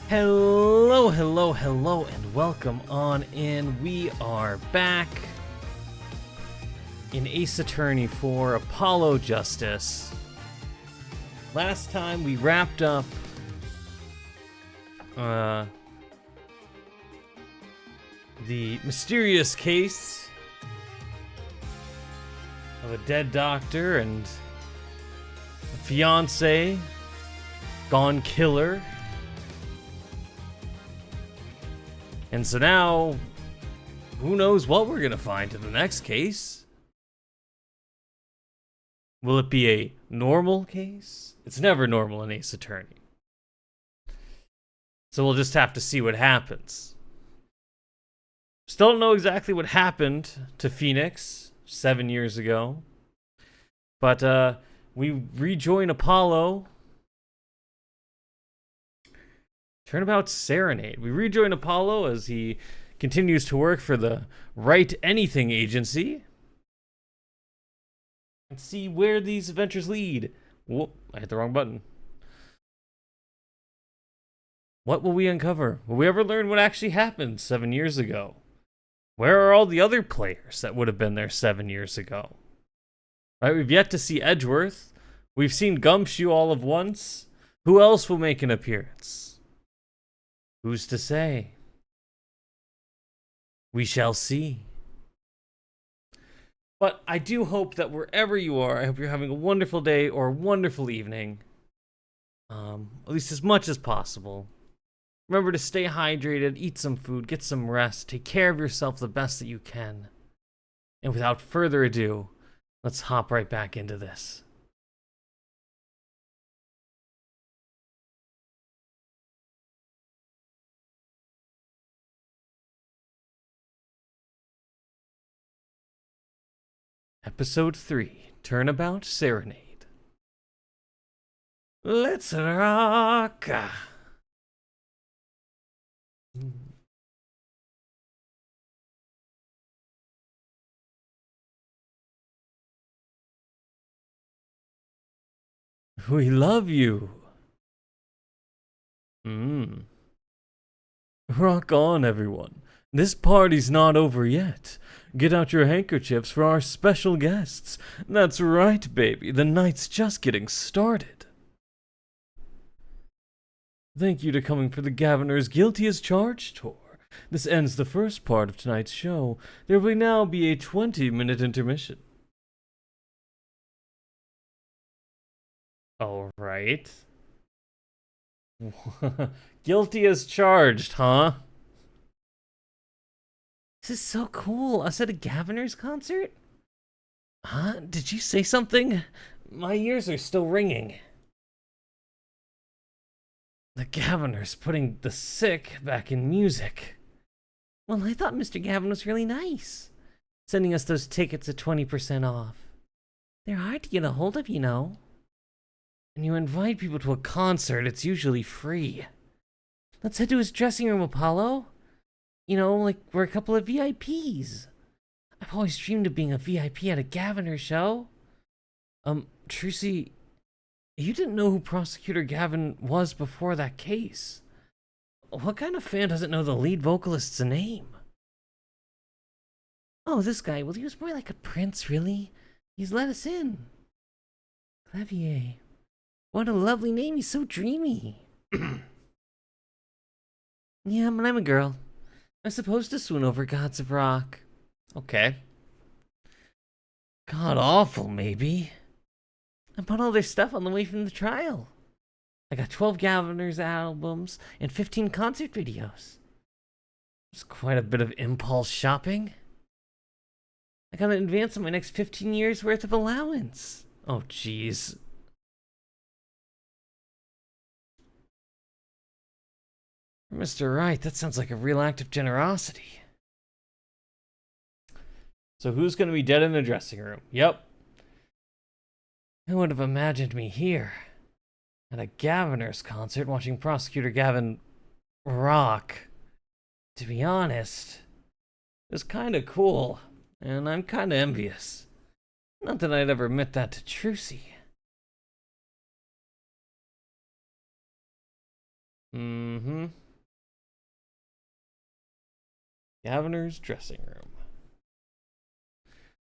Hello, hello, hello, and welcome on in. We are back in Ace Attorney for Apollo Justice. Last time we wrapped up the mysterious case of a dead doctor and a fiance gone killer. And so now, who knows what we're gonna find in the next case? Will it be a normal case? It's never normal in Ace Attorney. So we'll just have to see what happens. Still don't know exactly what happened to Phoenix 7 years ago. But we rejoin Apollo. Turnabout Serenade. We rejoin Apollo as he continues to work for the Right Anything Agency. And see where these adventures lead. Whoop, I hit the wrong button. What will we uncover? Will we ever learn what actually happened 7 years ago? Where are all the other players that would have been there 7 years ago? Right, we've yet to see Edgeworth. We've seen Gumshoe all of once. Who else will make an appearance? Who's to say? We shall see. But I do hope that wherever you are, I hope you're having a wonderful day or a wonderful evening. At least as much as possible. Remember to stay hydrated, eat some food, get some rest, take care of yourself the best that you can. And without further ado, let's hop right back into this. Episode 3, Turnabout Serenade. Let's rock! We love you. Rock on, everyone. This party's not over yet. Get out your handkerchiefs for our special guests. That's right, baby. The night's just getting started. Thank you to coming for the Governor's Guilty as Charged tour. This ends the first part of tonight's show. There will now be a 20-minute intermission. All right. Guilty as charged, huh? This is so cool. Us at a Governor's concert? Huh? Did you say something? My ears are still ringing. The Governor's putting the sick back in music. Well, I thought Mr. Gavin was really nice, sending us those tickets at 20% off. They're hard to get a hold of, you know. When you invite people to a concert, it's usually free. Let's head to his dressing room, Apollo. You know, like we're a couple of VIPs. I've always dreamed of being a VIP at a Gaviner show. Trucy, you didn't know who Prosecutor Gavin was before that case. What kind of fan doesn't know the lead vocalist's name? Oh, this guy, well, he was more like a prince, really. He's let us in. Clavier. What a lovely name, he's so dreamy. Yeah, but I'm a girl. I'm supposed to swoon over gods of rock. Okay. God awful, maybe. I bought all their stuff on the way from the trial. I got 12 Governor's albums and 15 concert videos. It's quite a bit of impulse shopping. I got an advance on my next 15 years worth of allowance. Oh, jeez. Mr. Wright, that sounds like a real act of generosity. So who's going to be dead in the dressing room? Yep. Who would have imagined me here? At a Governor's concert watching Prosecutor Gavin rock. To be honest, it was kind of cool, and I'm kind of envious. Not that I'd ever admit that to Trucy. Mm-hmm. Governor's dressing room.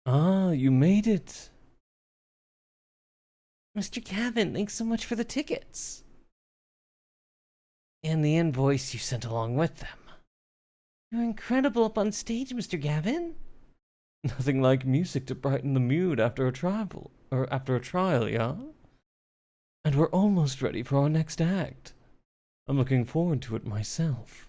Ah, you made it. Mr. Gavin, thanks so much for the tickets. And the invoice you sent along with them. You're incredible up on stage, Mr. Gavin. Nothing like music to brighten the mood after a trial, yeah? And we're almost ready for our next act. I'm looking forward to it myself.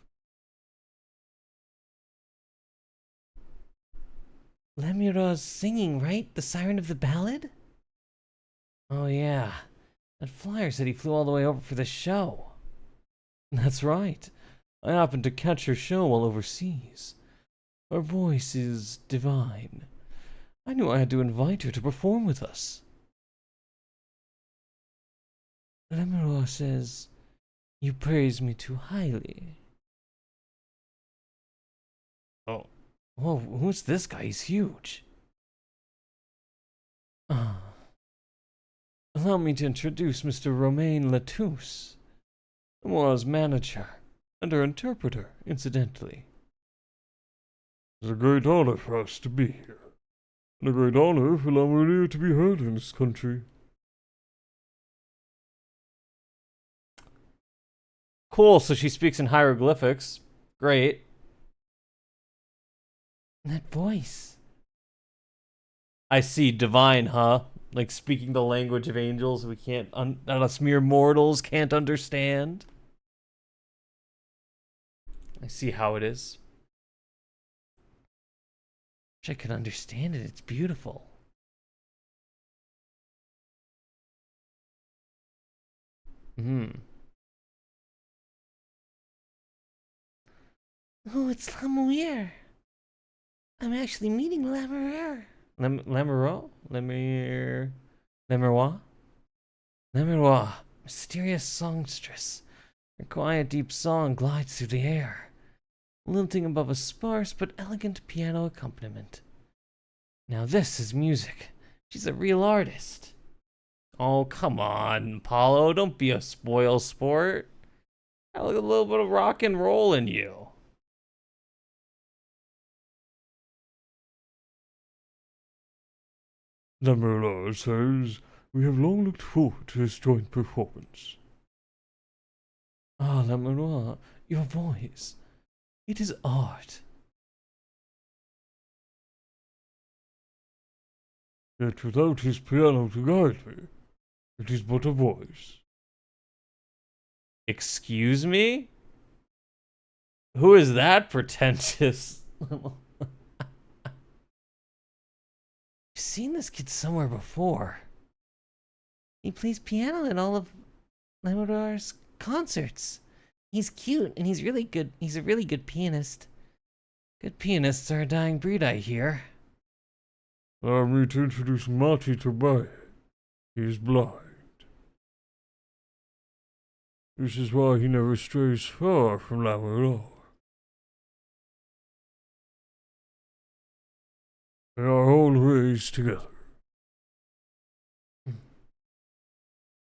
Lemura's singing, right? The siren of the ballad? Oh, yeah. That flyer said he flew all the way over for the show. That's right. I happened to catch her show while overseas. Her voice is divine. I knew I had to invite her to perform with us. Lemura says you praise me too highly. Oh. Whoa, who's this guy? He's huge. Allow me to introduce Mr. Romain Latouche, Lemura's manager, and her interpreter, incidentally. It's a great honor for us to be here, and a great honor for Lemura to be heard in this country. Cool, so she speaks in hieroglyphics. Great. That voice. I see, divine, huh? Like speaking the language of angels we can't, us mere mortals can't understand. I see how it is. Wish I could understand it. It's beautiful. Oh, it's Lemure. I'm actually meeting Lemure. Lemureau? Lemurois? Lemurois, mysterious songstress. Her quiet, deep song glides through the air, lilting above a sparse but elegant piano accompaniment. Now this is music. She's a real artist. Oh, come on, Paulo. Don't be a spoil sport. I like a little bit of rock and roll in you. Lemura says we have long looked forward to this joint performance. Ah, Lemura, your voice. It is art. Yet without his piano to guide me, it is but a voice. Excuse me? Who is that pretentious? I've seen this kid somewhere before. He plays piano at all of Lemurar's concerts. He's cute and he's really good. He's a really good pianist. Good pianists are a dying breed, I hear. Allow me to introduce Marty Tobias. He is blind. This is why he never strays far from Lemura. They are all raised together.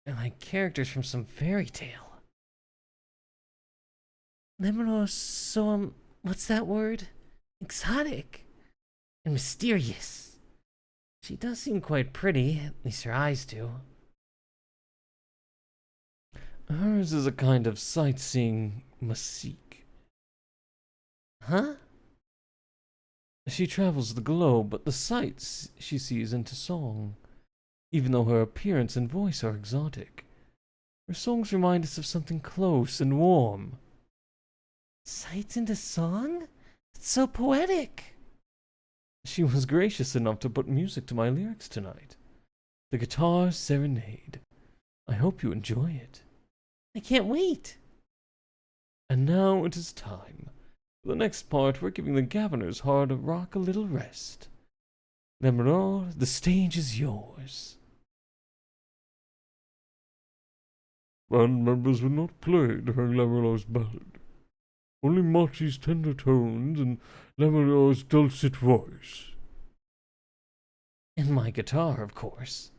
And like characters from some fairy tale. Lemura, so, what's that word? Exotic. And mysterious. She does seem quite pretty, at least her eyes do. Hers is a kind of sightseeing mystique. Huh? She travels the globe, but the sights she sees into song. Even though her appearance and voice are exotic, her songs remind us of something close and warm. Sights into song? It's so poetic. She was gracious enough to put music to my lyrics tonight. The Guitar Serenade. I hope you enjoy it. I can't wait. And now it is time. For the next part, we're giving the Governor's Hard Rock a little rest. Lemura, the stage is yours. Band members will not play during Lemura's ballad. Only Marty's tender tones and Lemura's dulcet voice. And my guitar, of course.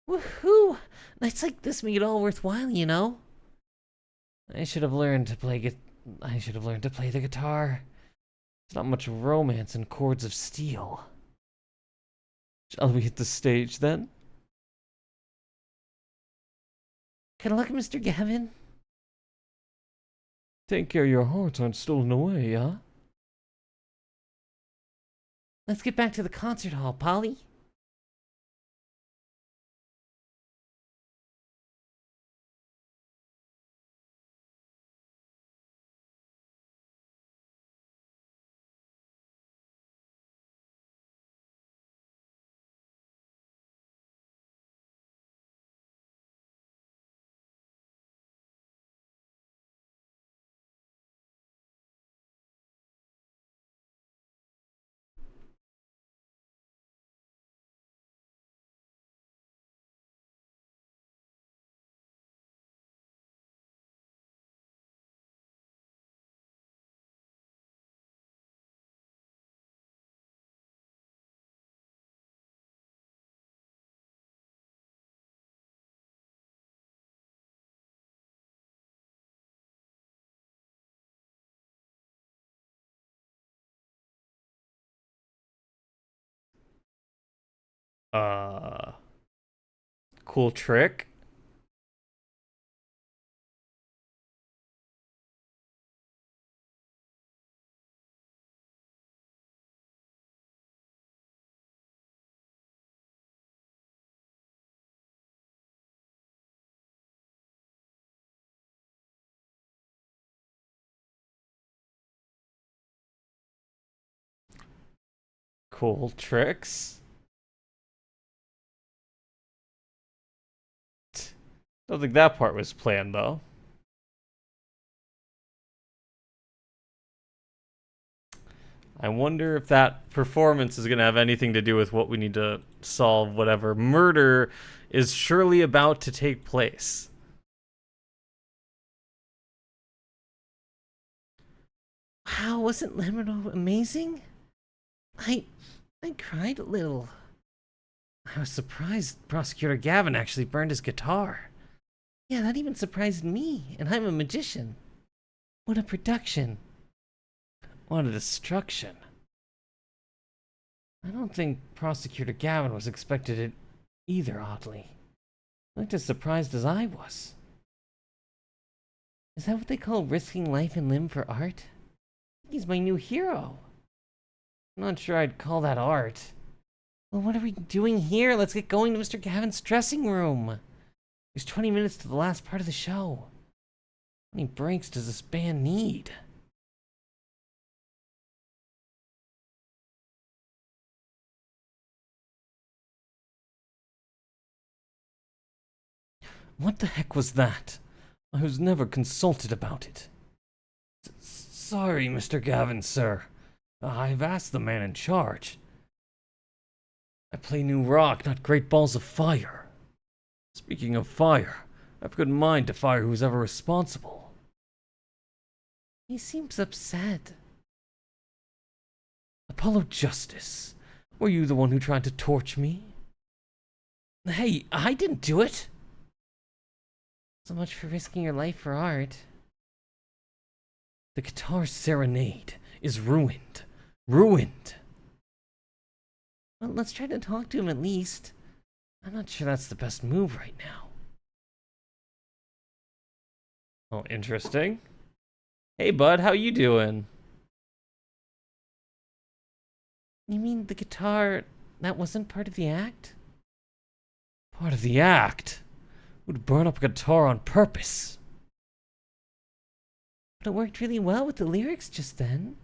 Woohoo! Nights like this make it all worthwhile, you know? I should have learned to play the guitar. There's not much romance in chords of steel. Shall we hit the stage then? Good luck, Mr. Gavin. Take care your hearts aren't stolen away, huh? Let's get back to the concert hall, Polly. Cool trick. Cool tricks. Don't think that part was planned, though. I wonder if that performance is going to have anything to do with what we need to solve, whatever murder is surely about to take place. Wow, wasn't Lemon amazing? I cried a little. I was surprised Prosecutor Gavin actually burned his guitar. Yeah, that even surprised me, and I'm a magician. What a production. What a destruction. I don't think Prosecutor Gavin was expected it either, oddly. Looked as surprised as I was. Is that what they call risking life and limb for art? He's my new hero. I'm not sure I'd call that art. Well, what are we doing here? Let's get going to Mr. Gavin's dressing room. There's 20 minutes to the last part of the show. How many breaks does this band need? What the heck was that? I was never consulted about it. Sorry, Mr. Gavin, sir. I've asked the man in charge. I play new rock, not great balls of fire. Speaking of fire, I've a good mind to fire who's ever responsible. He seems upset. Apollo Justice, were you the one who tried to torch me? Hey, I didn't do it! So much for risking your life for art. The guitar serenade is ruined. Ruined! Well, let's try to talk to him at least. I'm not sure that's the best move right now. Oh, interesting. Hey, bud, how you doing? You mean the guitar, that wasn't part of the act? Part of the act? Would burn up a guitar on purpose. But it worked really well with the lyrics just then.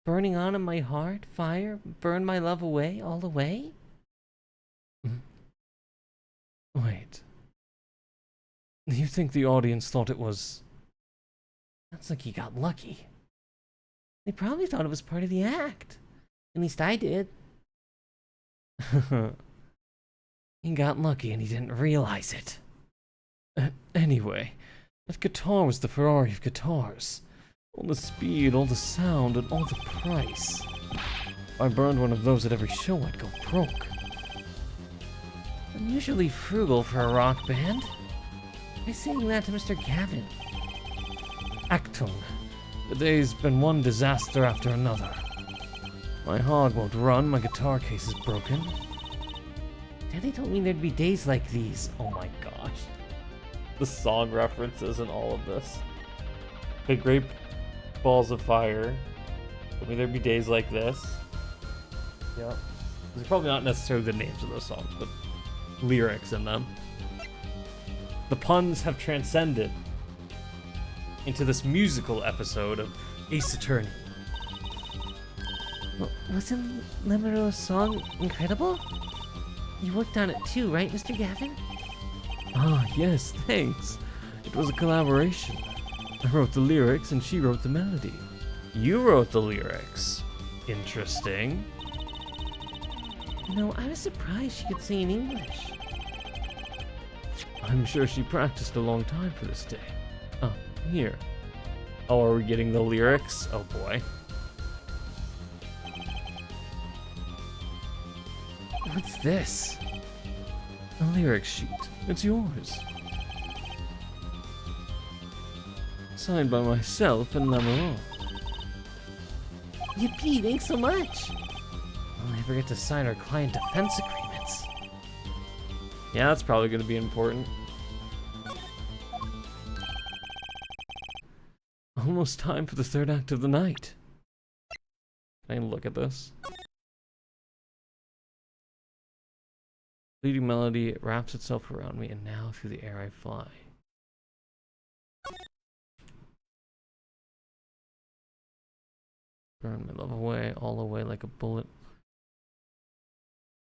Burning on in my heart, fire, burn my love away, all away. Wait. You think the audience thought it was... Sounds like he got lucky. They probably thought it was part of the act. At least I did. He got lucky and he didn't realize it. Anyway, that guitar was the Ferrari of guitars. All the speed, all the sound, and all the price. If I burned one of those at every show, I'd go broke. I'm usually frugal for a rock band. Try saying that to Mr. Gavin. Actung. The day's been one disaster after another. My hog won't run, my guitar case is broken. Daddy told me there'd be days like these. Oh my gosh. The song references and all of this. Okay, Great Balls of Fire. Told me there'd be days like this. Yep. These are probably not necessarily the names of those songs, but lyrics in them. The puns have transcended into this musical episode of Ace Attorney. Wasn't Lemuro's song incredible? You worked on it too, right, Mr. Gavin? Ah, yes, thanks. It was a collaboration. I wrote the lyrics and she wrote the melody. You wrote the lyrics. Interesting. No, I was surprised she could sing in English. I'm sure she practiced a long time for this day. Oh, here. Oh, are we getting the lyrics? Oh boy. What's this? A lyric sheet. It's yours. Signed by myself and Lamuro. Yippee, thanks so much! I'll never get to sign our client defense agreements. Yeah, that's probably going to be important. Almost time for the third act of the night. Can I look at this? Fleeting melody, it wraps itself around me, and now through the air I fly. Burn my love away, all away like a bullet.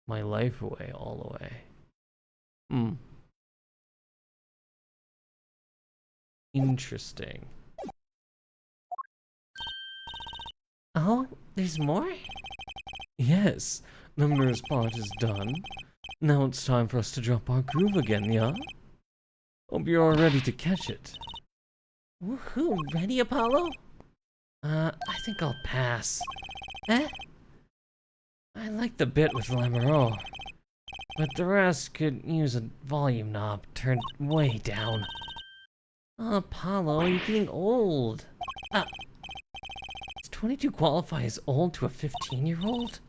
My life away, all away. Interesting. Oh, there's more? Yes, Numbers part is done. Now it's time for us to drop our groove again, yeah? Hope you're all ready to catch it. Woohoo, ready, Apollo? I think I'll pass. Eh? I like the bit with Lamuro, but the rest could use a volume knob turned way down. Oh, Apollo, you're getting old. Does 22 qualify as old to a 15-year-old?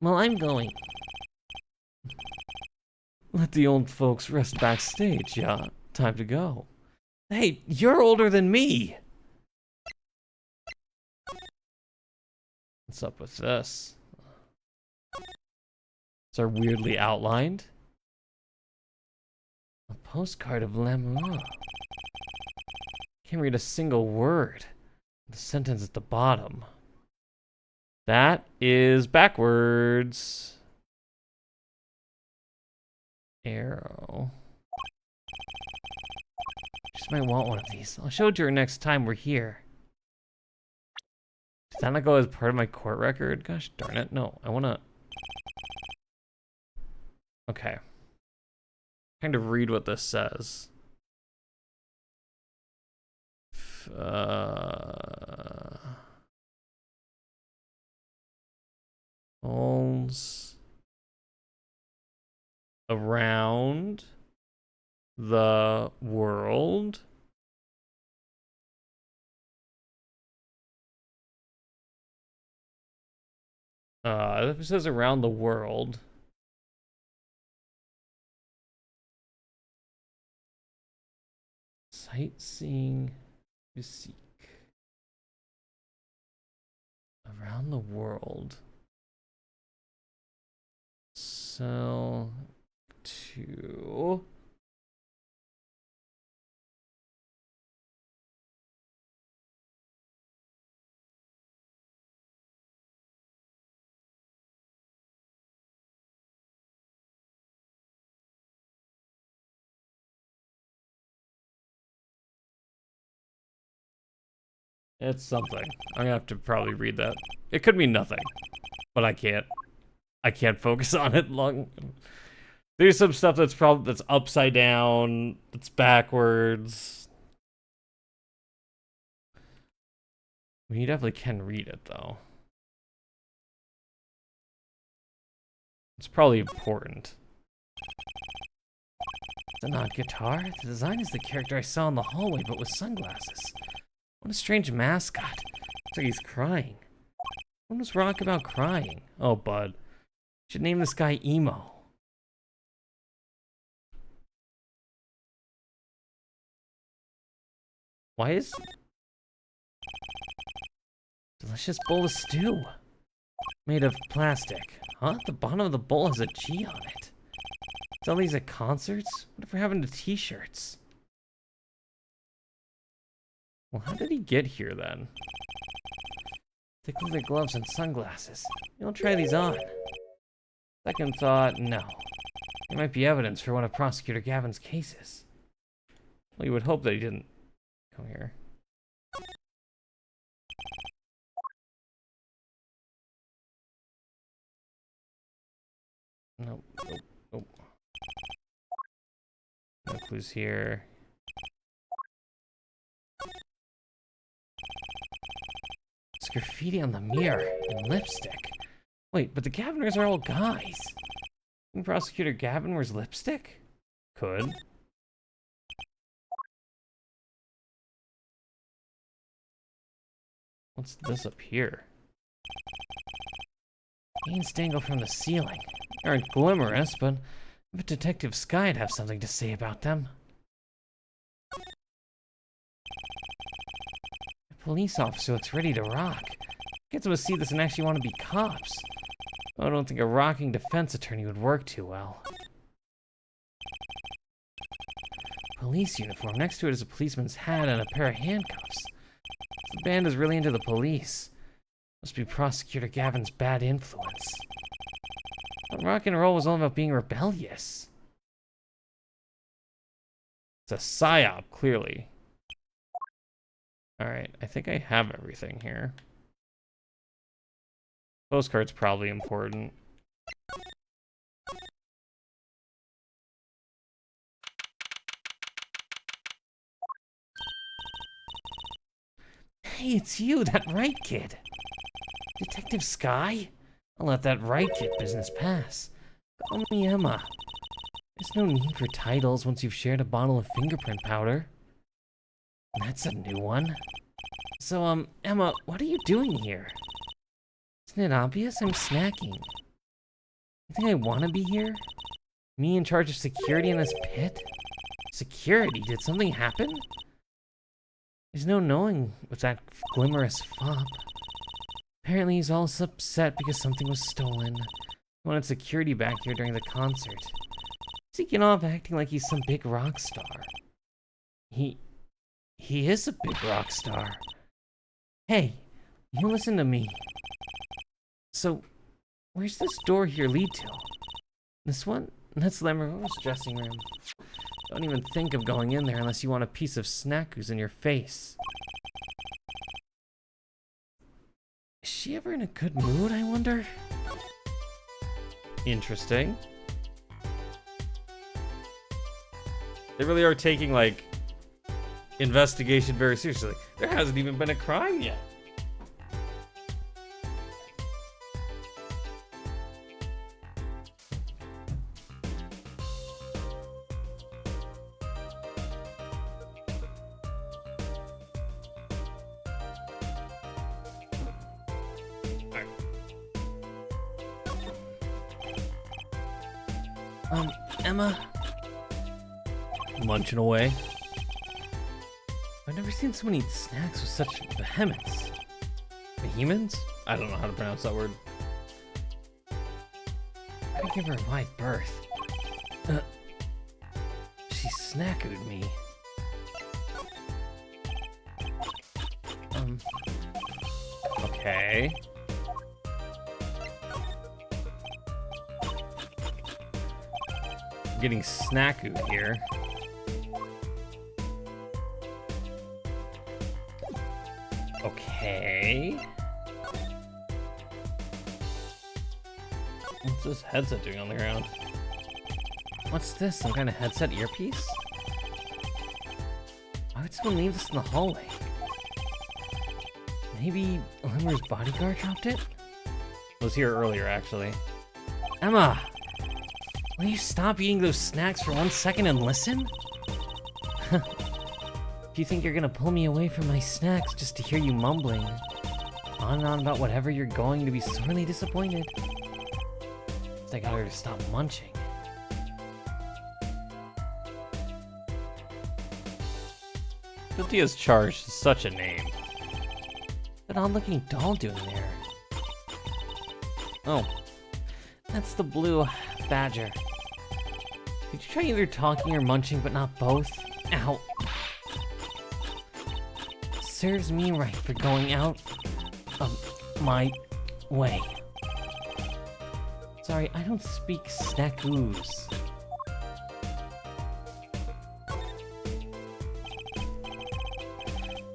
Well, I'm going. Let the old folks rest backstage, yeah? Time to go. Hey, you're older than me! What's up with this? These are weirdly outlined. A postcard of Lamuro. Can't read a single word. The sentence at the bottom. That is backwards. Arrow. Just might want one of these. I'll show it to her next time we're here. Does that not go as part of my court record? Gosh darn it. No, I wanna... Okay. Kind of read what this says. Holes around the world. It says around the world. Sightseeing physique. Around the world. Sell to... It's something. I'm gonna have to probably read that. It could mean nothing, but I can't. I can't focus on it long. There's some stuff that's upside down, that's backwards. I mean, you definitely can read it though. It's probably important. It's an odd guitar. The design is the character I saw in the hallway, but with sunglasses. What a strange mascot. Looks like he's crying. What was rock about crying? Oh, bud. Should name this guy Emo. Why is... Delicious bowl of stew. Made of plastic. Huh? The bottom of the bowl has a G on it. Sell these at concerts? Whatever happened to t-shirts? Well, how did he get here then? Thick leather gloves and sunglasses. You'll try these on. Second thought, no. There might be evidence for one of Prosecutor Gavin's cases. Well, you would hope that he didn't come here. Nope, nope, nope. No clues here. It's graffiti on the mirror and lipstick. Wait, but the Gaviners are all guys. Think Prosecutor Gavin wears lipstick? Could. What's this up here? Paints dangle from the ceiling. They aren't glimmerous, but if Detective Sky'd have something to say about them. A police officer looks ready to rock. Kids would see this and actually want to be cops. I don't think a rocking defense attorney would work too well. Police uniform. Next to it is a policeman's hat and a pair of handcuffs. The band is really into the police. Must be Prosecutor Gavin's bad influence. But rock and roll was all about being rebellious. It's a psyop, clearly. Alright, I think I have everything here. Postcard's probably important. Hey, it's you, that right kid. Detective Sky? I'll let that right kid business pass. Call me Emma. There's no need for titles once you've shared a bottle of fingerprint powder. That's a new one. So, Emma, what are you doing here? Isn't it obvious? I'm snacking. You think I want to be here? Me in charge of security in this pit? Security? Did something happen? There's no knowing with that glimmerous fop. Apparently he's all upset because something was stolen. He wanted security back here during the concert. He's getting off acting like he's some big rock star. He is a big rock star. Hey, you listen to me. So, where's this door here lead to? This one? That's Lemur's dressing room. Don't even think of going in there unless you want a piece of snack ooze in your face. Is she ever in a good mood, I wonder? Interesting. They really are taking, like, investigation very seriously. There hasn't even been a crime yet. Emma? Munching away. I've never seen someone eat snacks with such vehemence. Vehemence? I don't know how to pronounce that word. I give her a wide berth. She snackooed me. Okay. I'm getting snackooed here. Okay. What's this headset doing on the ground? What's this? Some kind of headset earpiece? Why would someone leave this in the hallway? Maybe Lemur's bodyguard dropped it? I was here earlier, actually. Emma! Will you stop eating those snacks for 1 second and listen? If you think you're gonna pull me away from my snacks just to hear you mumbling on and on about whatever, you're going to be sorely disappointed. I got her to stop munching. Guilty as charged is such a name. An odd-looking doll doing there? Oh, that's the blue badger. Did you try either talking or munching, but not both? Ow. Serves me right for going out of my way. Sorry, I don't speak snackoos.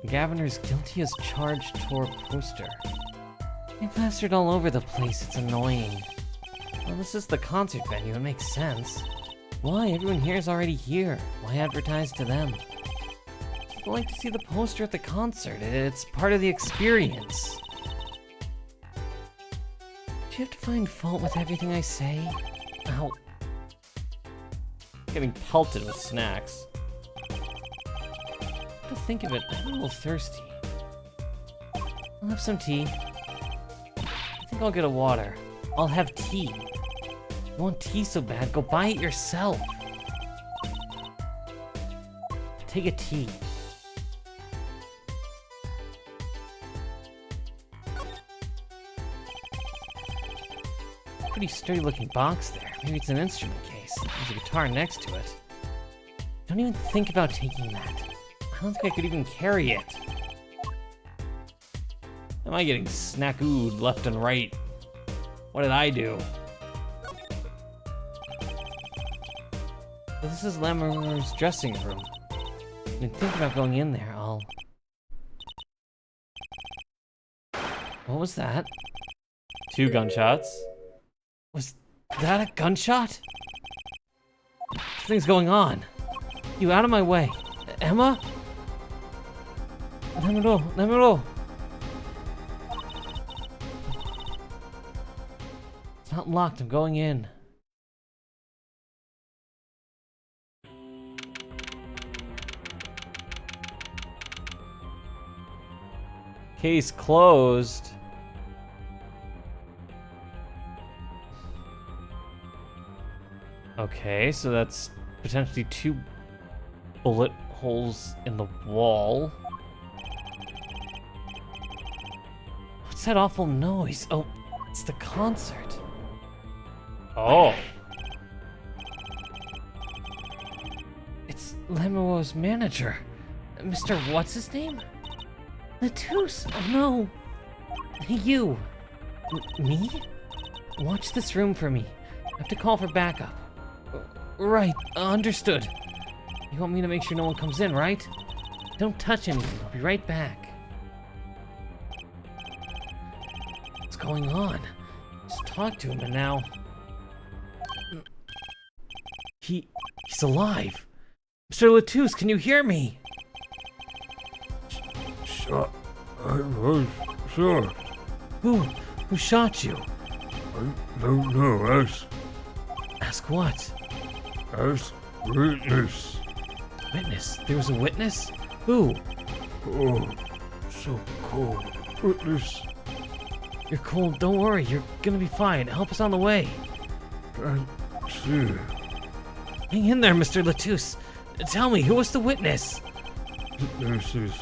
Gaviner's guilty as charged tour poster. They plastered all over the place, it's annoying. Well, this is the concert venue, it makes sense. Why? Everyone here is already here. Why advertise to them? People like to see the poster at the concert. It's part of the experience. Do you have to find fault with everything I say? Ow. Getting pelted with snacks. To think of it, I'm a little thirsty. I'll have some tea. I think I'll get a water. I'll have tea. You want tea so bad, go buy it yourself. Take a tea. Pretty sturdy looking box there. Maybe it's an instrument case. There's a guitar next to it. Don't even think about taking that. I don't think I could even carry it. Am I getting snackooed left and right? What did I do? So this is Lammer's dressing room. I've been thinking about going in there. What was that? 2 gunshots. Was that a gunshot? Something's going on. You out of my way. Emma? Let me go. It's not locked, I'm going in. Case closed. Okay, so that's potentially 2 bullet holes in the wall. What's that awful noise? Oh, it's the concert. Oh. It's Lemuel's manager. Mr. What's his name? Latouche. Oh no. Hey, you. Me? Watch this room for me. I have to call for backup. Right, understood. You want me to make sure no one comes in, right? Don't touch anything. I'll be right back. What's going on? Just talk to him and now... He's alive. Mr. Latouche, can you hear me? Shot. I was shot. Who shot you? I don't know. Ask what? Ask witness. Witness? There was a witness? Who? Oh, so cold. Witness. You're cold. Don't worry. You're gonna be fine. Help us on the way. Can't see. Hang in there, Mr. Latouche. Tell me, who was the witness? This is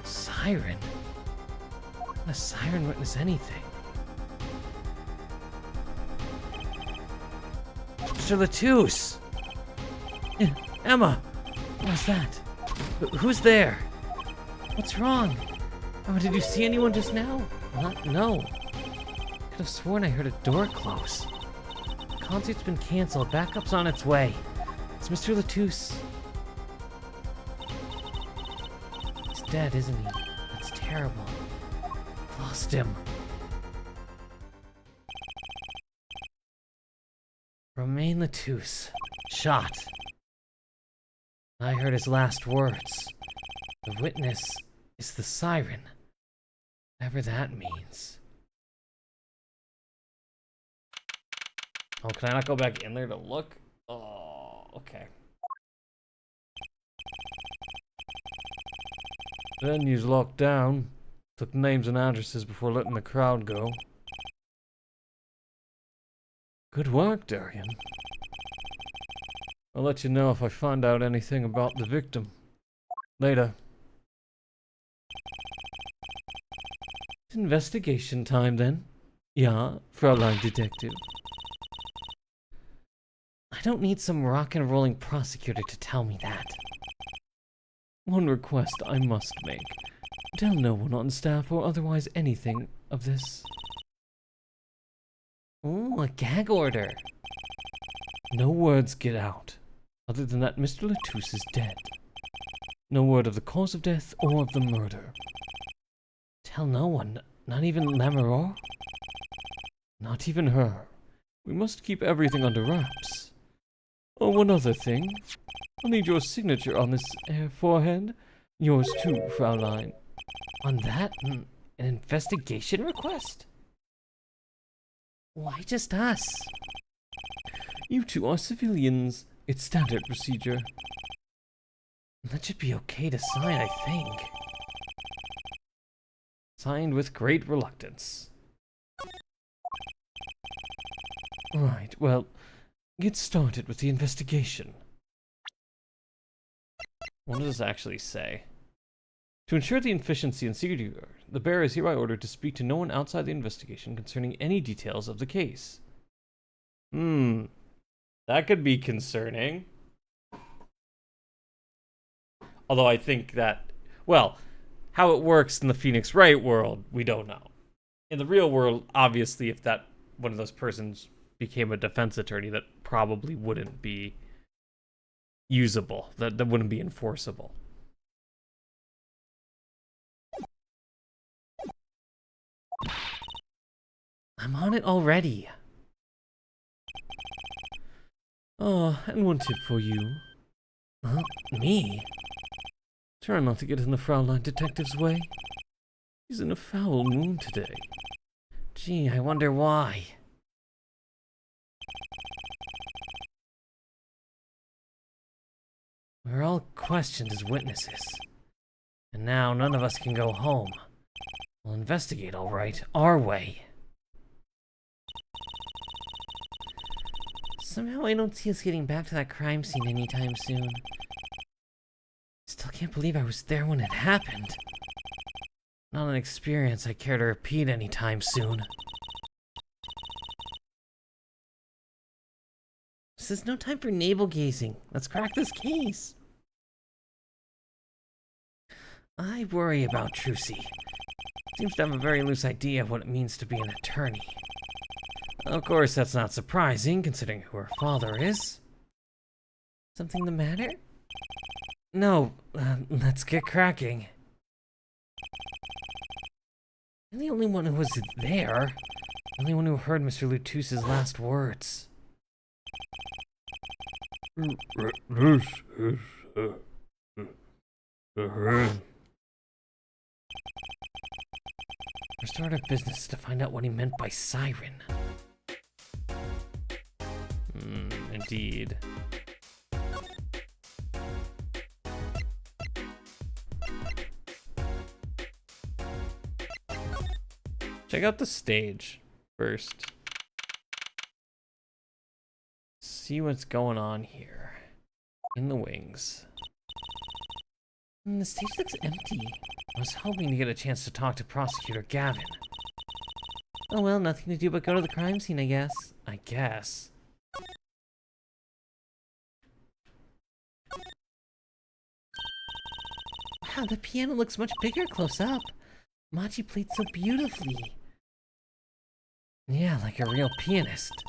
Siren? A siren witness anything. Mr. Latouche! Emma! What was that? Who's there? What's wrong? Oh, did you see anyone just now? No. Could have sworn I heard a door close. The concert's been canceled. Backup's on its way. It's Mr. Latouche. He's dead, isn't he? That's terrible. Lost him. Romain Latouche. Shot. I heard his last words. The witness is the siren. Whatever that means. Oh, can I not go back in there to look? Oh, okay. Venue's locked down. Took names and addresses before letting the crowd go. Good work, Darian. I'll let you know if I find out anything about the victim. Later. It's investigation time then. Ja, Fraulein Detective. I don't need some rock and rolling prosecutor to tell me that. One request I must make. Tell no one on staff or otherwise anything of this. Ooh, a gag order. No words get out, other than that Mr. Latouche is dead. No word of the cause of death or of the murder. Tell no one, not even Lamoureux? Not even her. We must keep everything under wraps. Oh, one other thing. I'll need your signature on this forehead. Yours too, Fraulein. On that? An investigation request? Why just us? You two are civilians. It's standard procedure. That should be okay to sign, I think. Signed with great reluctance. Right, well, get started with the investigation. What does this actually say? To ensure the efficiency and security, the bearer is hereby ordered to speak to no one outside the investigation concerning any details of the case. That could be concerning. Although I think that, well, how it works in the Phoenix Wright world, we don't know. In the real world, obviously, if that one of those persons became a defense attorney, that probably wouldn't be usable. That wouldn't be enforceable. I'm on it already. Oh, and one tip for you. Huh? Me? Try not to get in the Fraulein Detective's way. He's in a foul mood today. Gee, I wonder why. We're all questioned as witnesses. And now none of us can go home. We'll investigate, all right, our way. Somehow I don't see us getting back to that crime scene anytime soon. Still can't believe I was there when it happened. Not an experience I care to repeat anytime soon. This is no time for navel gazing. Let's crack this case. I worry about Trucy. Seems to have a very loose idea of what it means to be an attorney. Of course, that's not surprising, considering who her father is. Something the matter? No, let's get cracking. I'm the only one who was there. The only one who heard Mr. Latouche's last words. This is the hand. Our start of business is to find out what he meant by siren. Indeed. Check out the stage first. See what's going on here. In the wings. The stage looks empty. I was hoping to get a chance to talk to Prosecutor Gavin. Oh well, nothing to do but go to the crime scene, I guess. I guess. Wow, the piano looks much bigger close up. Machi played so beautifully. Yeah, like a real pianist.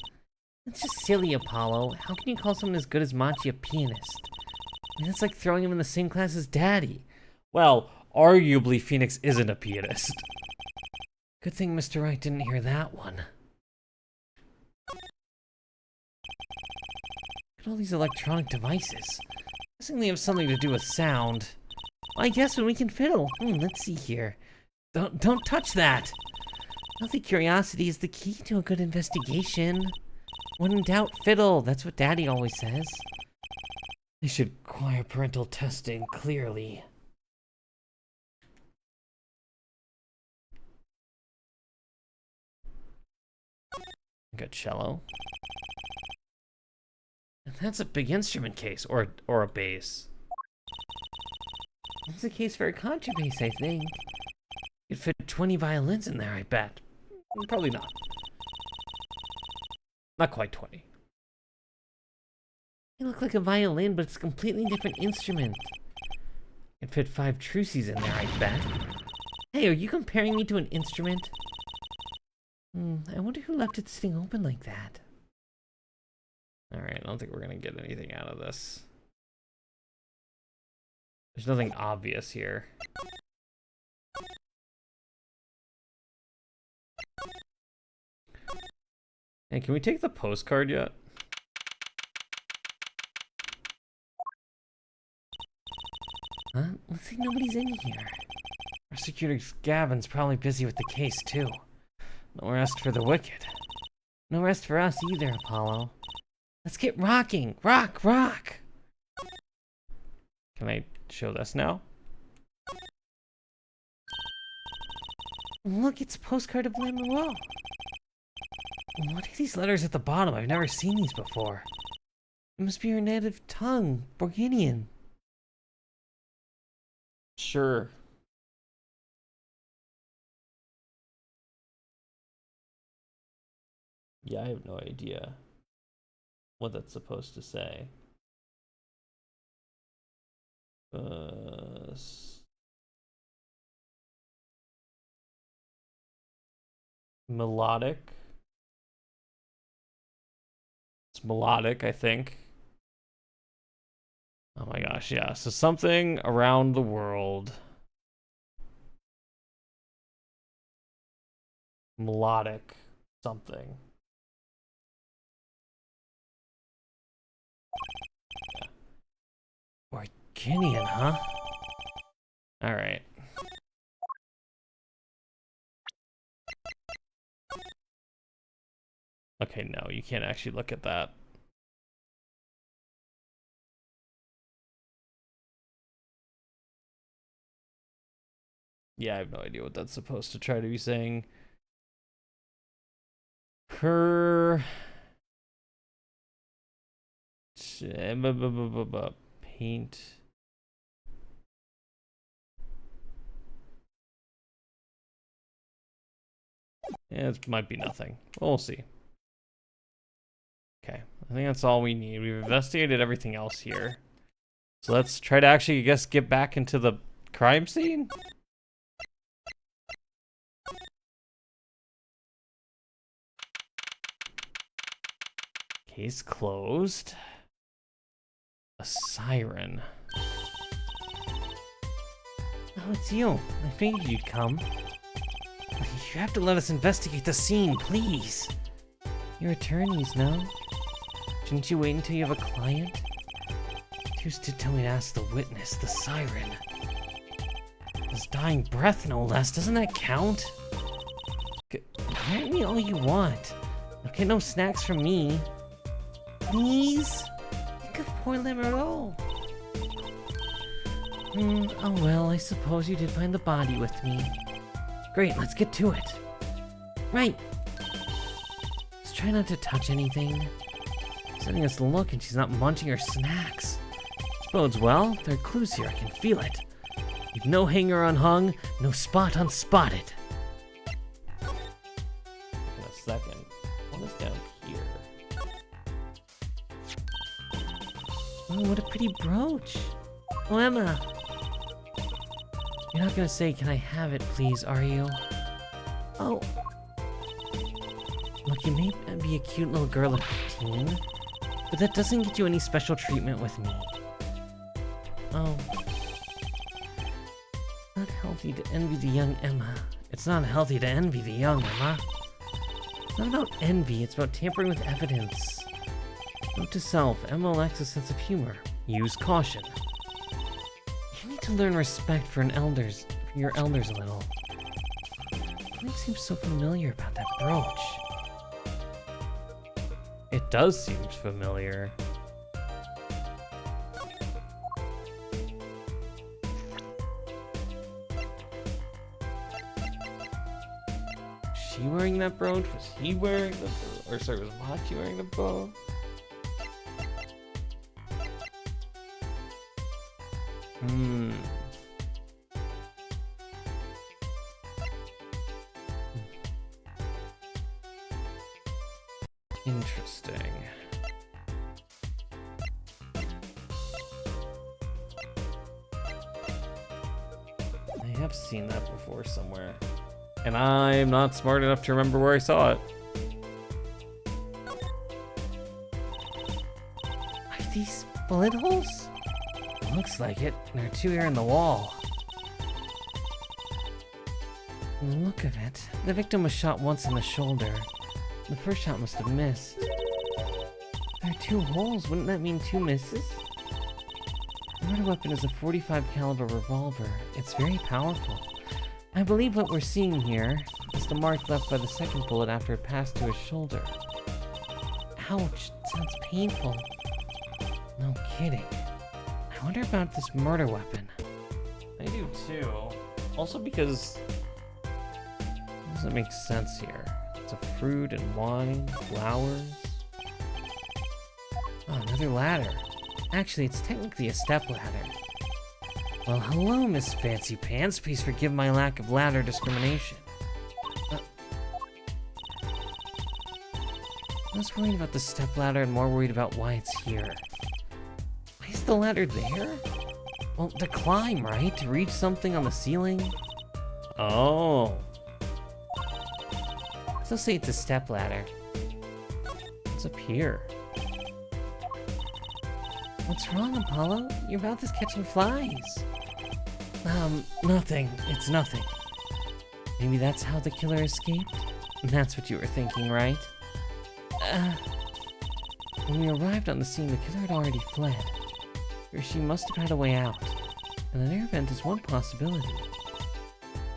That's just silly, Apollo. How can you call someone as good as Machi a pianist? I mean, that's like throwing him in the same class as Daddy. Well, arguably Phoenix isn't a pianist. Good thing Mr. Wright didn't hear that one. Look at all these electronic devices. Guessing they have something to do with sound. I guess when we can fiddle. Let's see here. Don't touch that! Healthy curiosity is the key to a good investigation. When in doubt, fiddle. That's what Daddy always says. They should require parental testing, clearly. Got cello. And that's a big instrument case, or a bass. It's a case for a contrabass, I think. You'd fit 20 violins in there, I bet. Probably not. Not quite 20. They look like a violin, but it's a completely different instrument. You'd fit 5 truces in there, I bet. Hey, are you comparing me to an instrument? I wonder who left it sitting open like that. Alright, I don't think we're gonna get anything out of this. There's nothing obvious here. Hey, can we take the postcard yet? Huh? Looks like nobody's in here. Prosecutor Gavin's probably busy with the case, too. No rest for the wicked. No rest for us either, Apollo. Let's get rocking! Rock, rock! Can I show this now? Look, it's a postcard of Lamoureux. What are these letters at the bottom? I've never seen these before. It must be her native tongue, Borginian. Sure. Yeah, I have no idea what that's supposed to say. Melodic. It's melodic, I think. Oh my gosh, yeah. So something around the world. Melodic something. Borginian, huh? Alright. Okay, no, you can't actually look at that. Yeah, I have no idea what that's supposed to try to be saying. Her... Paint... Yeah, it might be nothing. We'll see. Okay, I think that's all we need. We've investigated everything else here. So let's try to actually, I guess, get back into the crime scene? Case closed. A siren. Oh, it's you. I figured you'd come. You have to let us investigate the scene, please. You're attorneys, no? Shouldn't you wait until you have a client? Who's to tell me to ask the witness, the siren? His dying breath, no less. Doesn't that count? Grant me all you want. Don't get no snacks from me. Please? Think of poor Lamoureux. Oh well, I suppose you did find the body with me. Great, let's get to it. Right. Just try not to touch anything. Sending us a look and she's not munching her snacks. This bodes well. There are clues here, I can feel it. You've no hanger unhung, no spot unspotted. In a second. What is down here? Oh, what a pretty brooch. Oh, Emma. You're not gonna say, can I have it, please, are you? Oh. Look, you may be a cute little girl of 15, but that doesn't get you any special treatment with me. Oh. Not healthy to envy the young Emma. It's not healthy to envy the young Emma. It's not about envy, it's about tampering with evidence. Note to self, Emma lacks a sense of humor. Use caution. You need to learn respect for your elders a little. Something seems so familiar about that brooch. It does seem familiar. Was she wearing that brooch? Was he wearing the brooch? Or sorry, was Machi wearing the brooch? Interesting. I have seen that before somewhere. And I'm not smart enough to remember where I saw it. Are these bullet holes? Looks like it. There are two here in the wall. From the look of it, the victim was shot once in the shoulder. The first shot must have missed. There are two holes. Wouldn't that mean two misses? The murder weapon is a .45 caliber revolver. It's very powerful. I believe what we're seeing here is the mark left by the second bullet after it passed to his shoulder. Ouch, it sounds painful. No kidding. I wonder about this murder weapon. I do too. Also because it doesn't make sense here. It's a fruit and wine, flowers. Oh, another ladder. Actually, it's technically a step ladder. Well, hello, Miss Fancy Pants. Please forgive my lack of ladder discrimination. Less worried about the step ladder and more worried about why it's here. Why is the ladder there? Well, to climb, right? To reach something on the ceiling? Oh. So say it's a step ladder. What's up here? What's wrong, Apollo? Your mouth is catching flies. Nothing. It's nothing. Maybe that's how the killer escaped? That's what you were thinking, right? When we arrived on the scene, the killer had already fled. Or she must have had a way out. And an air vent is one possibility.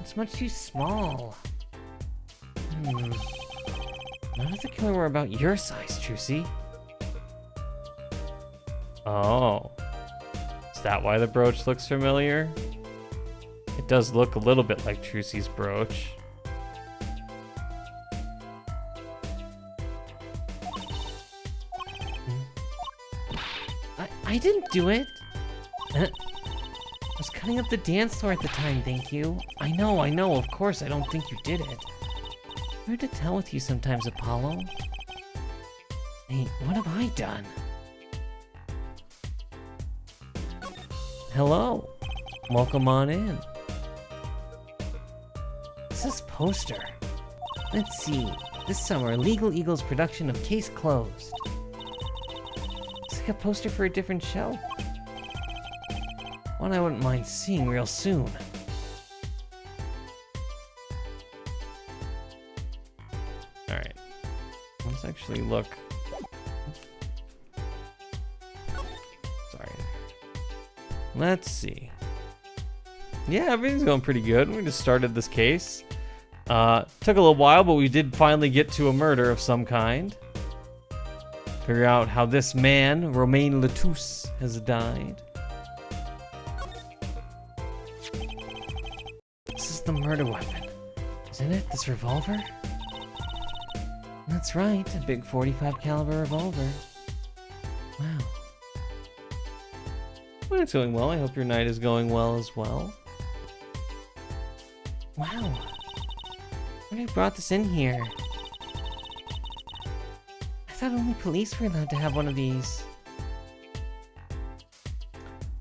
It's much too small. None of the killer were about your size, Trucy. Oh. Is that why the brooch looks familiar? It does look a little bit like Trucy's brooch. I didn't do it. I was cutting up the dance floor at the time, thank you. I know, of course I don't think you did it. Hard to tell with you sometimes, Apollo. Hey, what have I done? Hello. Welcome on in. What's this poster? Let's see. This summer, Legal Eagle's production of Case Closed. Looks like a poster for a different show. One I wouldn't mind seeing real soon. Alright. Let's actually look. Sorry. Let's see. Yeah, everything's going pretty good. We just started this case. Took a little while, but we did finally get to a murder of some kind. Figure out how this man, Romain Latouche, has died. This is the murder weapon. Isn't it? This revolver? That's right, a big .45 caliber revolver. Wow. Well, it's going well. I hope your night is going well as well. Wow. When I brought this in here? I thought only police were allowed to have one of these.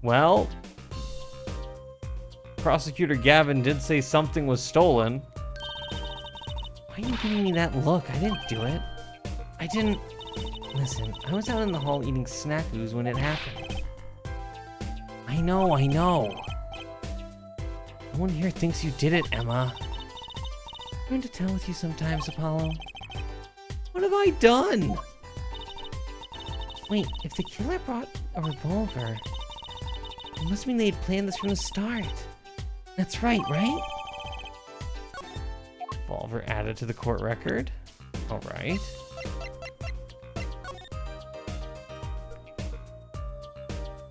Well, Prosecutor Gavin did say something was stolen. Why are you giving me that look? I didn't do it. I didn't... Listen, I was out in the hall eating snackoos when it happened. I know. No one here thinks you did it, Emma. I'm going to tell with you sometimes, Apollo. What have I done? Wait, if the killer brought a revolver, it must mean they'd planned this from the start. That's right? Revolver added to the court record. All right.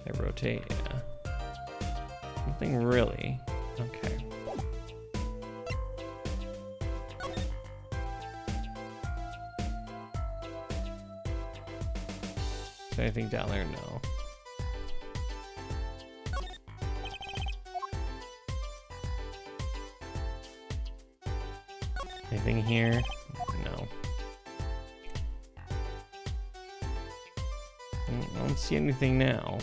I rotate, yeah. Nothing really. Okay. Is there anything down there? No. Anything here? No. I don't see anything now.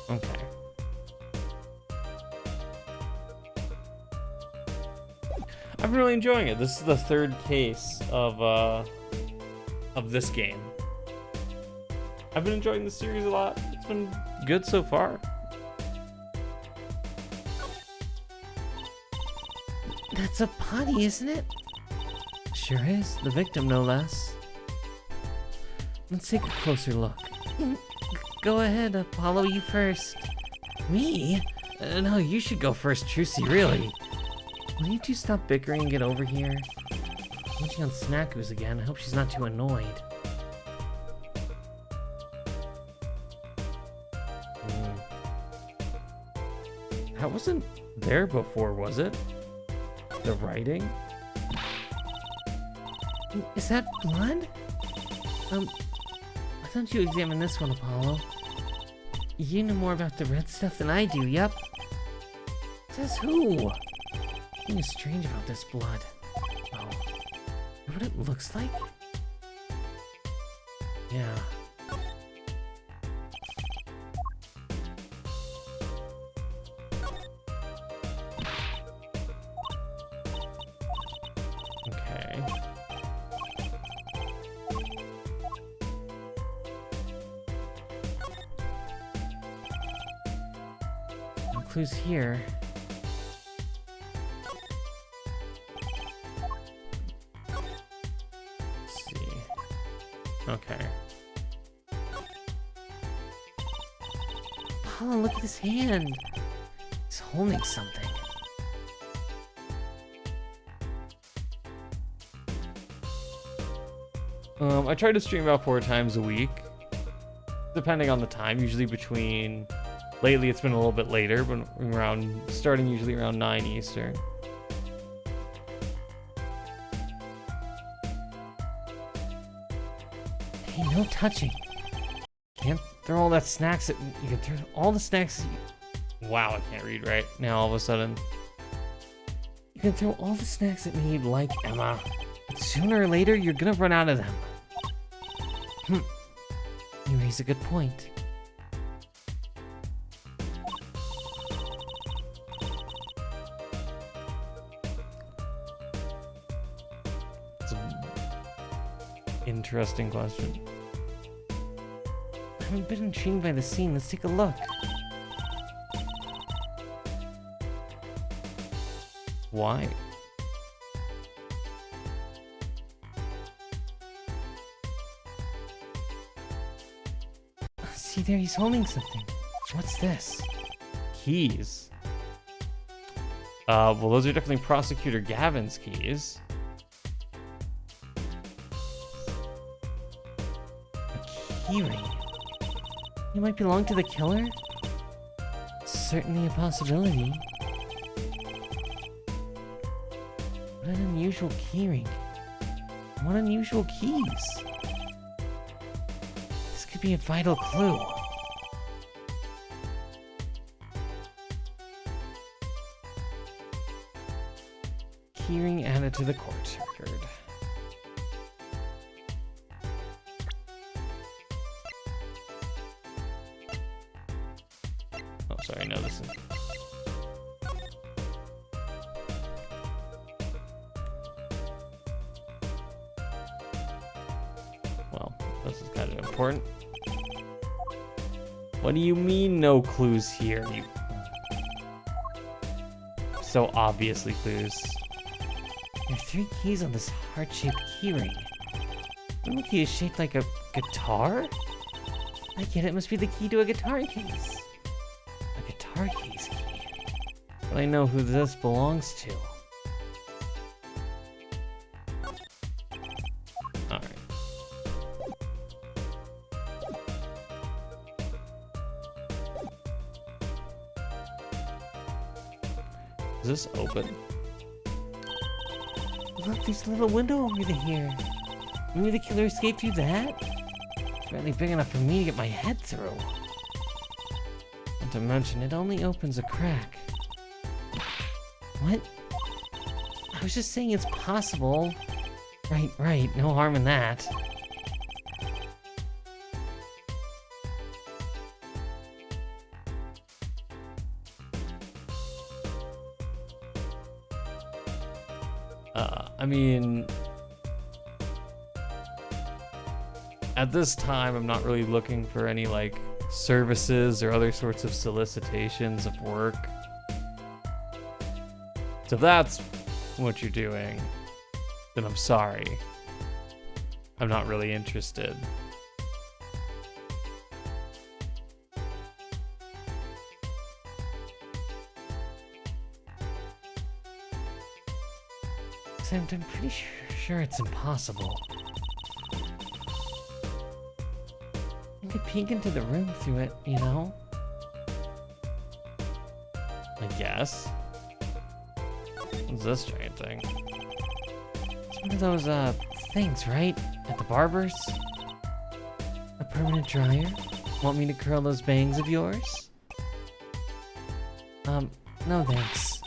Okay. I'm really enjoying it. This is the third case of this game. I've been enjoying the series a lot. It's been good so far. That's a potty, isn't it? Sure is. The victim, no less. Let's take a closer look. Go ahead, Apollo, you first. Me? No, you should go first, Trucy, really. Will you two stop bickering and get over here? I'm munching on Snackoos again. I hope she's not too annoyed. That wasn't there before, was it? The writing? Is that blood? Why don't you examine this one, Apollo? You know more about the red stuff than I do, yup. Says who? Something is strange about this blood. Oh. Know what it looks like? Yeah. Okay. No clues here. Let's see. Okay. Apollo, look at his hand. He's holding something. I try to stream about 4 times a week, depending on the time. Usually between, lately it's been a little bit later, but starting usually around 9 Eastern. Hey, no touching. Can't throw all that snacks at you. Can throw all the snacks. Wow, I can't read right now all of a sudden. You can throw all the snacks at me you'd like, Emma. But sooner or later, you're gonna run out of them. You raise a good point. It's an interesting question. I'm a bit intrigued by the scene. Let's take a look. Why? See there, he's holding something. What's this? Keys. Well, those are definitely Prosecutor Gavin's keys. A keyring. He might belong to the killer? Certainly a possibility. What an unusual keyring. What unusual keys. This could be a vital clue. Keyring added to the court record. Oh, sorry, no, this is... Well, this is kind of important. What do you mean no clues here? You... So obviously clues. There are 3 keys on this heart-shaped keyring. One key is shaped like a guitar? I get it, it must be the key to a guitar case. A guitar case key. But I know who this belongs to. Alright. Is this open? Look, there's a little window over here. Maybe the killer escaped through that? It's barely big enough for me to get my head through. Not to mention, it only opens a crack. What? I was just saying it's possible. Right, no harm in that. I mean, at this time, I'm not really looking for any, like, services or other sorts of solicitations of work. So if that's what you're doing, then I'm sorry. I'm not really interested. I'm pretty sure it's impossible. I could peek into the room through it, you know? I guess. What's this giant thing? It's one of those, things, right? At the barber's? A permanent dryer? Want me to curl those bangs of yours? No thanks.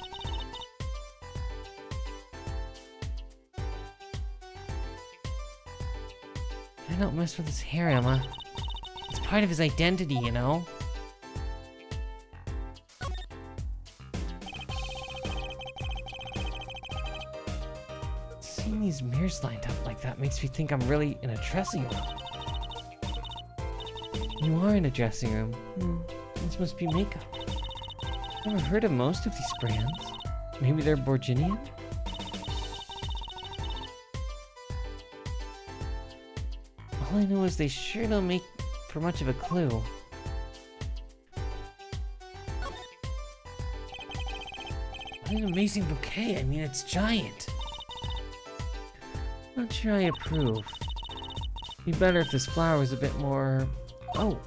I don't mess with his hair, Emma. It's part of his identity, you know? Seeing these mirrors lined up like that makes me think I'm really in a dressing room. You are in a dressing room. This must be makeup. Never heard of most of these brands. Maybe they're Borginian? All I know is they sure don't make for much of a clue. What an amazing bouquet. I mean, it's giant. Not sure I approve. Be better if this flower was a bit more... Oh.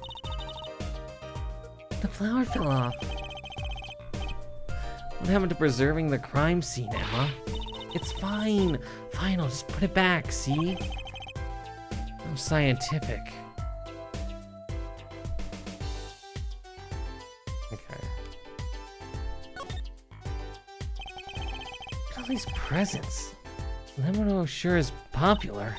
The flower fell off. What happened to preserving the crime scene, Emma? It's fine. Fine, I'll just put it back, see? I'm scientific. Okay. Look at all these presents. Lemon sure is popular.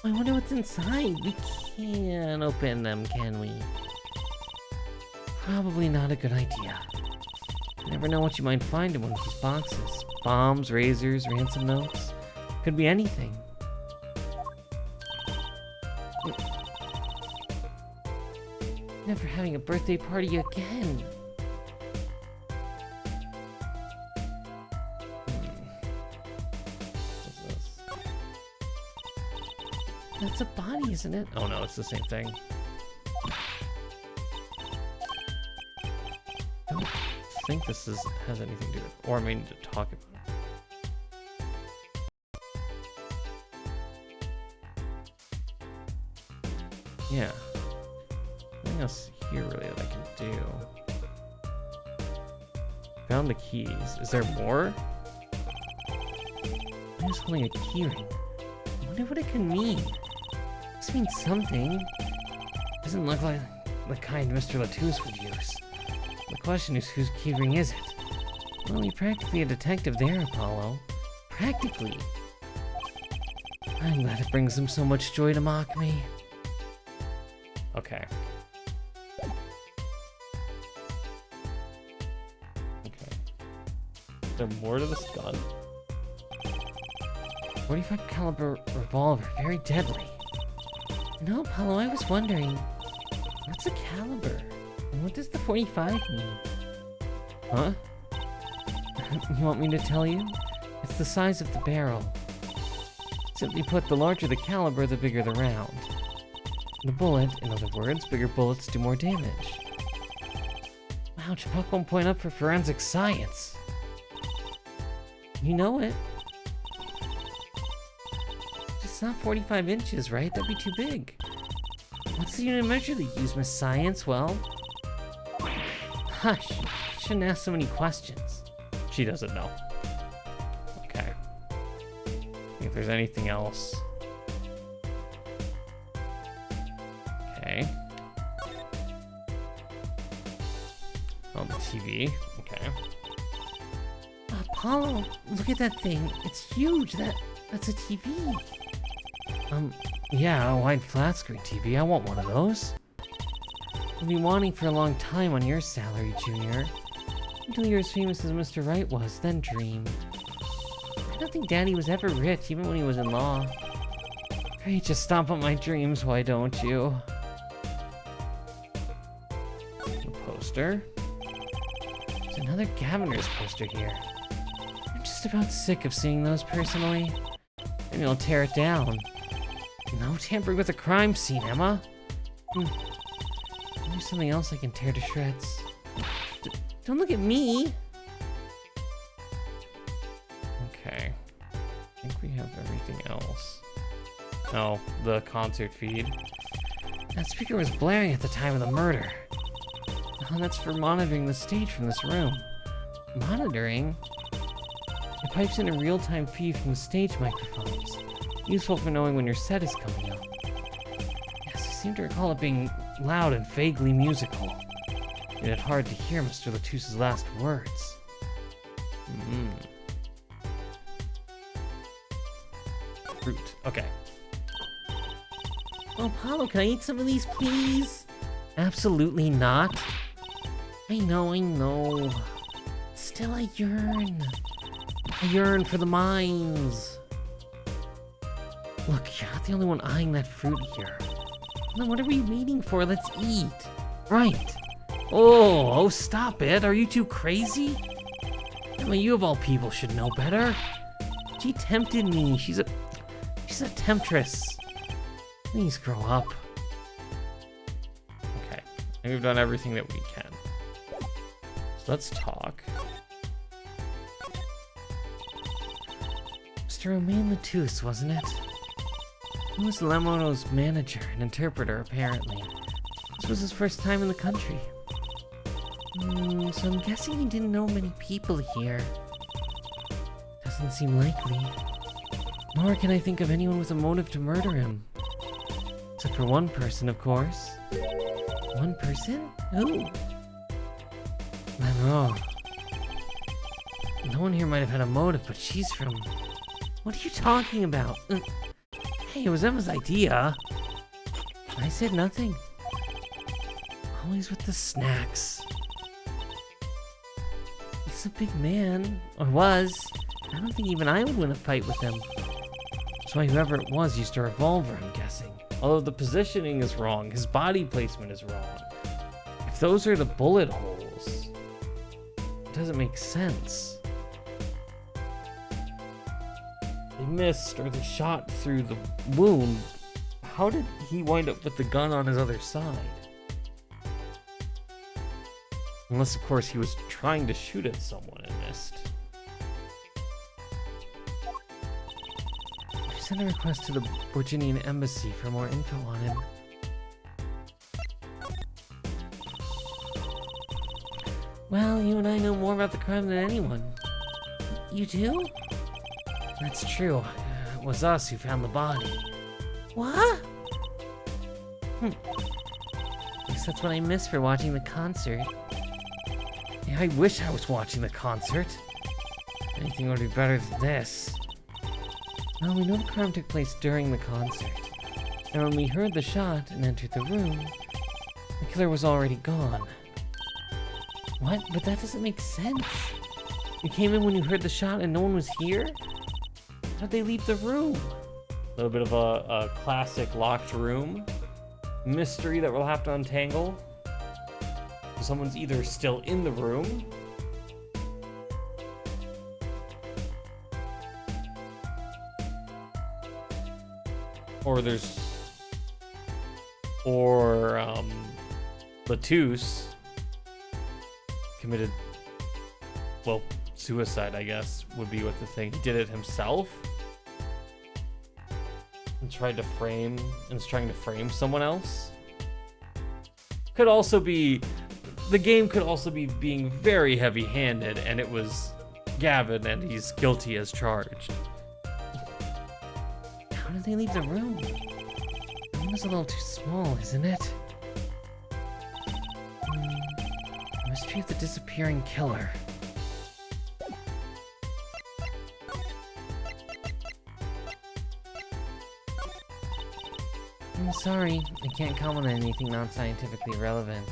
I wonder what's inside. We can't open them, can we? Probably not a good idea. You never know what you might find in one of these boxes. Bombs, razors, ransom notes. Could be anything. Never having a birthday party again. What's this? That's a body, isn't it? Oh no, it's the same thing. I don't think this has anything to do with, or I mean to talk about it. Yeah. Nothing else here really that I can do. Found the keys. Is there more? I'm just holding a keyring. I wonder what it can mean. This means something. Doesn't look like the kind Mr. Latouche would use. The question is, whose keyring is it? Well, you're practically a detective there, Apollo. Practically. I'm glad it brings them so much joy to mock me. Okay. Okay. Is there more to this gun? 45 caliber revolver, very deadly. No, Apollo, I was wondering, what's a caliber? And what does the 45 mean? Huh? You want me to tell you? It's the size of the barrel. Simply put, the larger the caliber, the bigger the round. The bullet, in other words, bigger bullets do more damage. Wow, Chuck won't point up for forensic science. You know it. It's not 45 inches, right? That'd be too big. What's the unit of measure they use, Miss Science? Well... Hush, you shouldn't ask so many questions. She doesn't know. Okay. If there's anything else. Okay. On the TV. Okay. Apollo, look at that thing. It's huge. That's a TV. Yeah, a wide flat screen TV. I want one of those. I've been wanting for a long time on your salary, Junior. Until you're as famous as Mr. Wright was, then dream. I don't think Daddy was ever rich, even when he was in law. Great, just stomp on my dreams, why don't you? The poster. There's another Gaviner's poster here. I'm just about sick of seeing those personally. Maybe I'll tear it down. No tampering with a crime scene, Emma. There's something else I can tear to shreds. Don't look at me! Okay. I think we have everything else. Oh, the concert feed. That speaker was blaring at the time of the murder. Oh, that's for monitoring the stage from this room. Monitoring? It pipes in a real-time feed from the stage microphones. Useful for knowing when your set is coming up. Yes, I seem to recall it being loud and vaguely musical. Made it hard to hear Mr. Latusse's last words. Fruit. Okay. Oh, Apollo, can I eat some of these, please? Absolutely not. I know. Still, I yearn. I yearn for the mines. Look, you're not the only one eyeing that fruit here. Then what are we waiting for? Let's eat. Right. Oh, stop it. Are you too crazy? Emma, you of all people should know better. She tempted me. She's a temptress. Please grow up. Okay. I think we've done everything that we can. So let's talk. Mr. Romain Latousse, wasn't it? He was Lemono's manager and interpreter, apparently. This was his first time in the country. So I'm guessing he didn't know many people here. Doesn't seem likely. Nor can I think of anyone with a motive to murder him. Except for one person, of course. One person? Who? Monroe. No one here might have had a motive, but she's from... What are you talking about? Hey, it was Emma's idea. I said nothing. Always with the snacks. He's a big man. Or was. I don't think even I would win a fight with him. That's why whoever it was used a revolver, I'm guessing. Although the positioning is wrong, his body placement is wrong. If those are the bullet holes, It doesn't make sense. they missed or they shot through the wound. How did he wind up with the gun on his other side? Unless, of course, he was trying to shoot at someone and missed. I sent a request to the Virginian embassy for more info on him. Well, you and I know more about the crime than anyone. You do? That's true. It was us who found the body. What? Guess that's what I missed for watching the concert. Yeah, I wish I was watching the concert. Anything would be better than this. Well, we know the crime took place during the concert. And when we heard the shot and entered the room, the killer was already gone. What? But that doesn't make sense. You came in when you heard the shot and no one was here? How'd they leave the room? A little bit of a classic locked room mystery that we'll have to untangle. So someone's either still in the room, or Latousse committed, well, suicide, I guess, would be what the thing. He did it himself and is trying to frame someone else. Could also be, the game could also be being very heavy-handed, and it was Gavin, and he's guilty as charged. How did they leave the room? The room is a little too small, isn't it? Mystery of the disappearing killer. I'm sorry, I can't comment on anything non-scientifically relevant.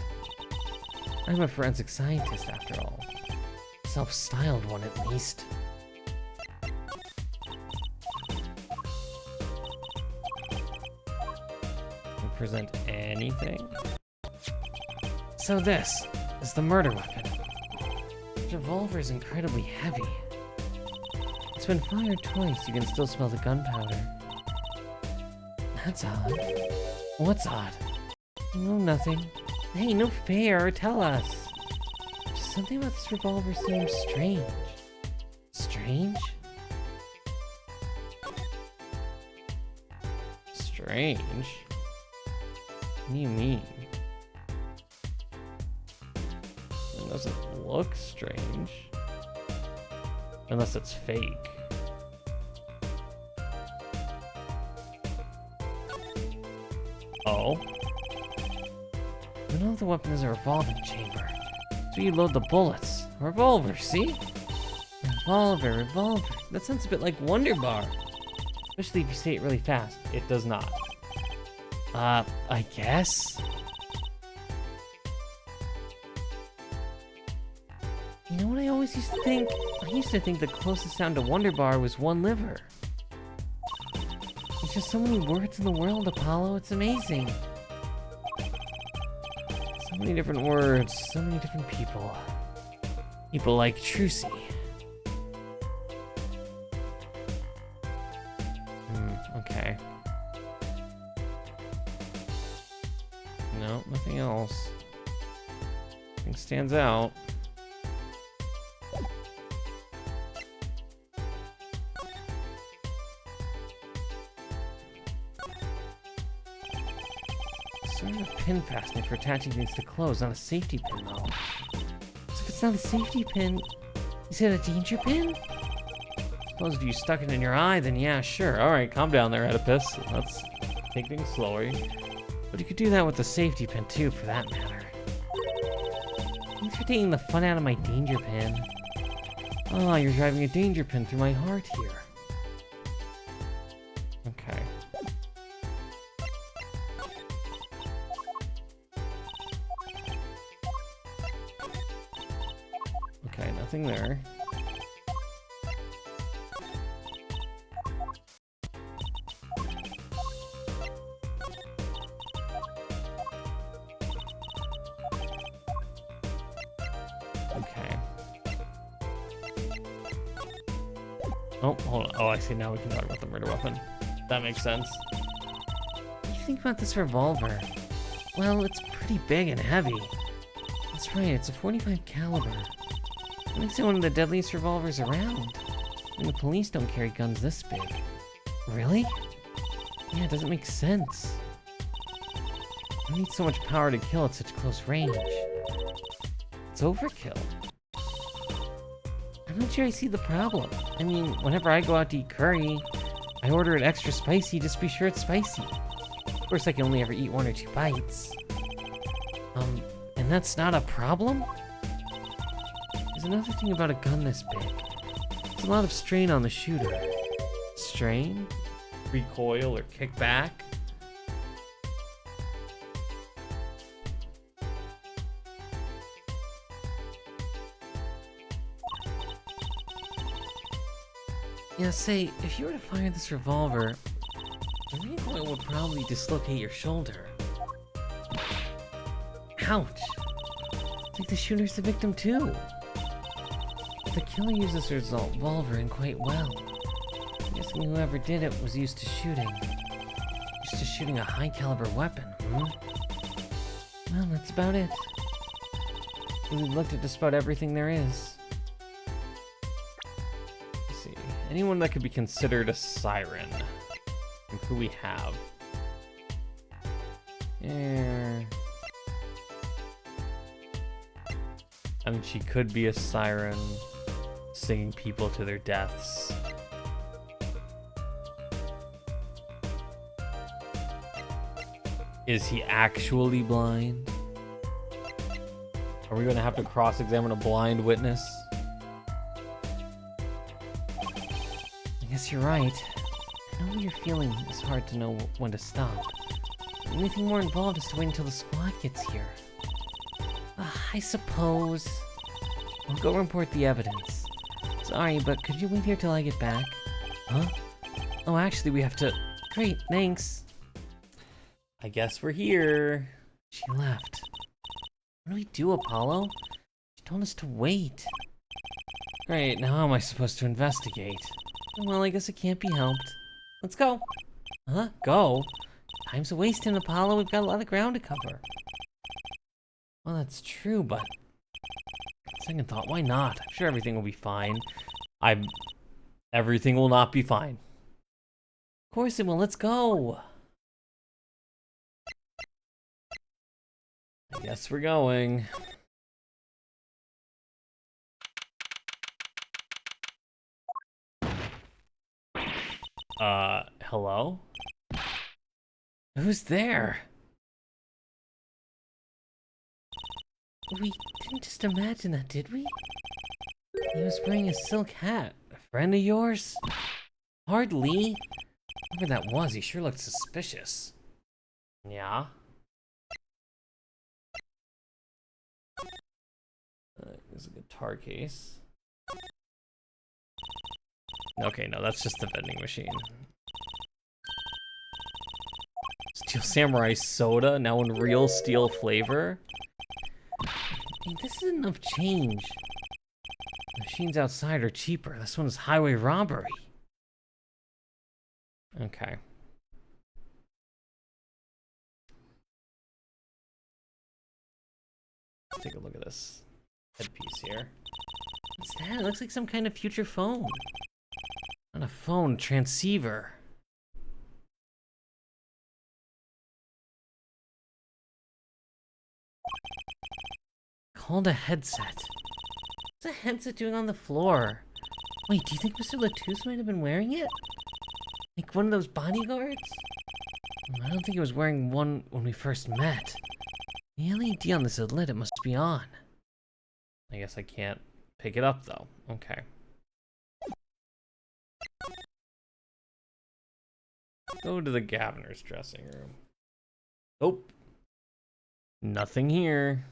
I'm a forensic scientist, after all. Self-styled one, at least. Present anything? So this is the murder weapon. The revolver is incredibly heavy. It's been fired twice, you can still smell the gunpowder. That's odd. What's odd? No, nothing. Hey, no fair, tell us. Just something about this revolver seems strange. Strange? Strange? What do you mean? It doesn't look strange. Unless it's fake. Oh? The middle of the weapon is a revolving chamber. So you load the bullets. A revolver, see? Revolver, revolver. That sounds a bit like Wonder Bar. Especially if you say it really fast. It does not. I guess? You know what I always used to think? I used to think the closest sound to Wonder Bar was one liver. There's just so many words in the world, Apollo. It's amazing. So many different words, so many different people. People like Trucy. Okay. No, nothing else. Nothing stands out. Sort of a pin fastener for attaching things to clothes, not a safety pin though. So if it's not a safety pin, is it a danger pin? Suppose if you stuck it in your eye, then yeah, sure. Alright, calm down there, Oedipus. Let's take things slowly. But you could do that with the safety pin too, for that matter. Thanks for taking the fun out of my danger pin. Oh, you're driving a danger pin through my heart here. Okay. Okay, nothing there. Okay. Oh, hold on. Oh, I see. Now we can talk about the murder weapon. That makes sense. What do you think about this revolver? Well, it's pretty big and heavy. That's right, it's a .45 caliber. It makes it one of the deadliest revolvers around. And the police don't carry guns this big. Really? Yeah, it doesn't make sense. You need so much power to kill at such close range. It's overkill. I'm not sure I see the problem. I mean, whenever I go out to eat curry, I order it extra spicy just to be sure it's spicy. Of course, I can only ever eat 1 or 2 bites. And that's not a problem? There's another thing about a gun this big. It's a lot of strain on the shooter. Strain? Recoil or kickback? Yeah, say, if you were to fire this revolver, the recoil would probably dislocate your shoulder. Ouch! It's like the shooter's the victim too. The killer uses his revolver in quite well. I'm guessing whoever did it was used to shooting. Used to shooting a high caliber weapon, Well, that's about it. We've looked at just about everything there is. Let's see. Anyone that could be considered a siren? And who we have? I mean, she could be a siren. singing people to their deaths. Is he actually blind? Are we gonna have to cross-examine a blind witness? I guess you're right. I know what you're feeling. It's hard to know when to stop. The only thing more involved is to wait until the squad gets here. I suppose. I'll go report the evidence. Sorry, but could you wait here till I get back? Huh? Oh, actually, we have to... Great, thanks. I guess we're here. She left. What do we do, Apollo? She told us to wait. Great, now how am I supposed to investigate? Well, I guess it can't be helped. Let's go. Huh? Go? Time's a wasting, Apollo. We've got a lot of ground to cover. Well, that's true, but... Second thought, why not? I'm sure everything will be fine. Everything will not be fine. Of course it will. Let's go. I guess we're going. Hello? Who's there? We didn't just imagine that, did we? He was wearing a silk hat. A friend of yours? Hardly. Whoever that was, he sure looked suspicious. Yeah? There's a guitar case. Okay, no, that's just the vending machine. Steel Samurai soda, now in real steel flavor. Hey, this is enough change. The machines outside are cheaper. This one is highway robbery. Okay. Let's take a look at this headpiece here. What's that? It looks like some kind of future phone. Not a phone, transceiver. Called a headset. What's a headset doing on the floor? Wait, do you think Mr. Latouche might have been wearing it? Like one of those bodyguards? I don't think he was wearing one when we first met. The LED on this is lit, it must be on. I guess I can't pick it up though. Okay. Go to the governor's dressing room. Oh. Nothing here.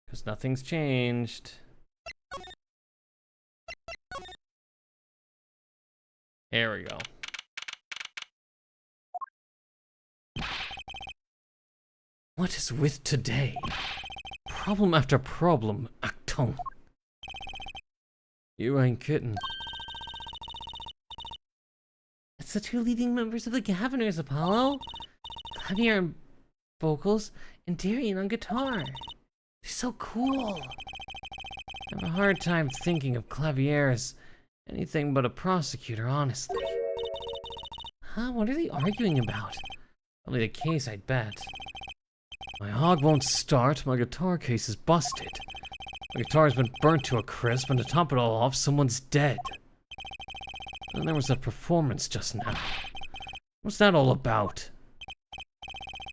Because nothing's changed. There we go. What is with today? Problem after problem, Acton. You ain't kidding. It's the two leading members of the Governors, Apollo. Javier on vocals and Darian on guitar. They're so cool. I have a hard time thinking of Clavier as anything but a prosecutor, honestly. Huh? What are they arguing about? Probably the case, I'd bet. My hog won't start, my guitar case is busted. My guitar's been burnt to a crisp, and to top it all off, someone's dead. And there was that performance just now. What's that all about?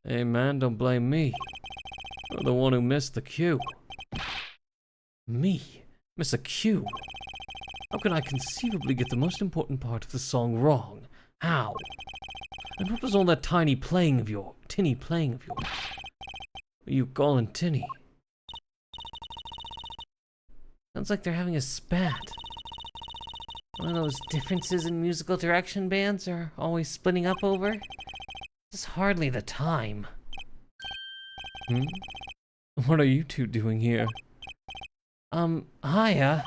Hey man, don't blame me. You're the one who missed the cue. Me? Miss a cue? How could I conceivably get the most important part of the song wrong? How? And what was all that tinny playing of yours? Are you calling tinny? Sounds like they're having a spat. One of those differences in musical direction bands are always splitting up over. This is hardly the time. What are you two doing here? Hiya.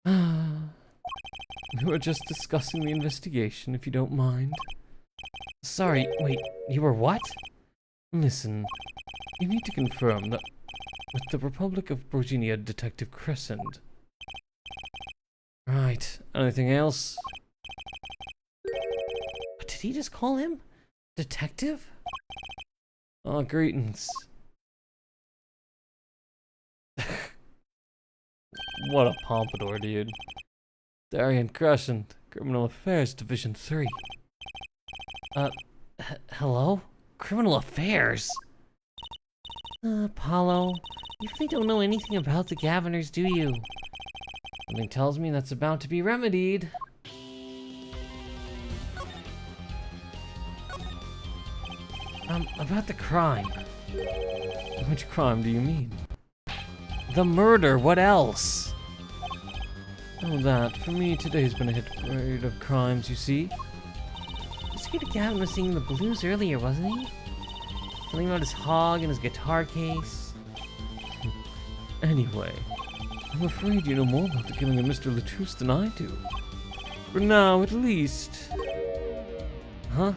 We were just discussing the investigation, if you don't mind. Sorry, wait, you were what? Listen, you need to confirm that with the Republic of Virginia Detective Crescent. Right, anything else? What, did he just call him? Detective? Greetings. What a pompadour, dude. Darian Crescent, Criminal Affairs Division 3. Hello? Criminal Affairs? Apollo, you really don't know anything about the Gaviners, do you? Something tells me that's about to be remedied. About the crime. Which crime do you mean? The murder, what else? Oh, that. For me, today's been a hit parade of crimes, you see. Mr. Gavin was singing the blues earlier, wasn't he? Something about his hog and his guitar case. Anyway, I'm afraid you know more about the killing of Mr. Latouche than I do. For now, at least. Huh?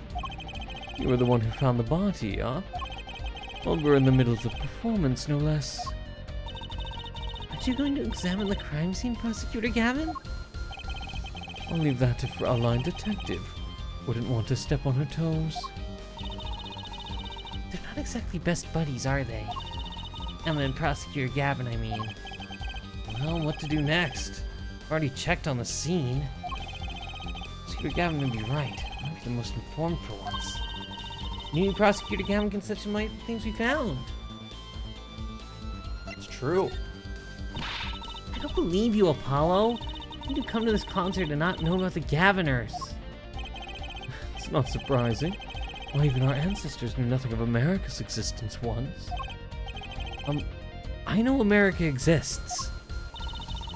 You were the one who found the body, huh? Well, we're in the middle of the performance, no less. Aren't you going to examine the crime scene, Prosecutor Gavin? I'll leave that to Fraulein Detective. Wouldn't want to step on her toes. They're not exactly best buddies, are they? Emma and Prosecutor Gavin, I mean. Well, what to do next? I've already checked on the scene. Prosecutor Gavin would be right. Might be the most informed for once. Maybe Prosecutor Gavin can shed some light on the things we found. It's true. I don't believe you, Apollo. You did come to this concert and not know about the Gaviners. It's not surprising. Why, even our ancestors knew nothing of America's existence once. I know America exists.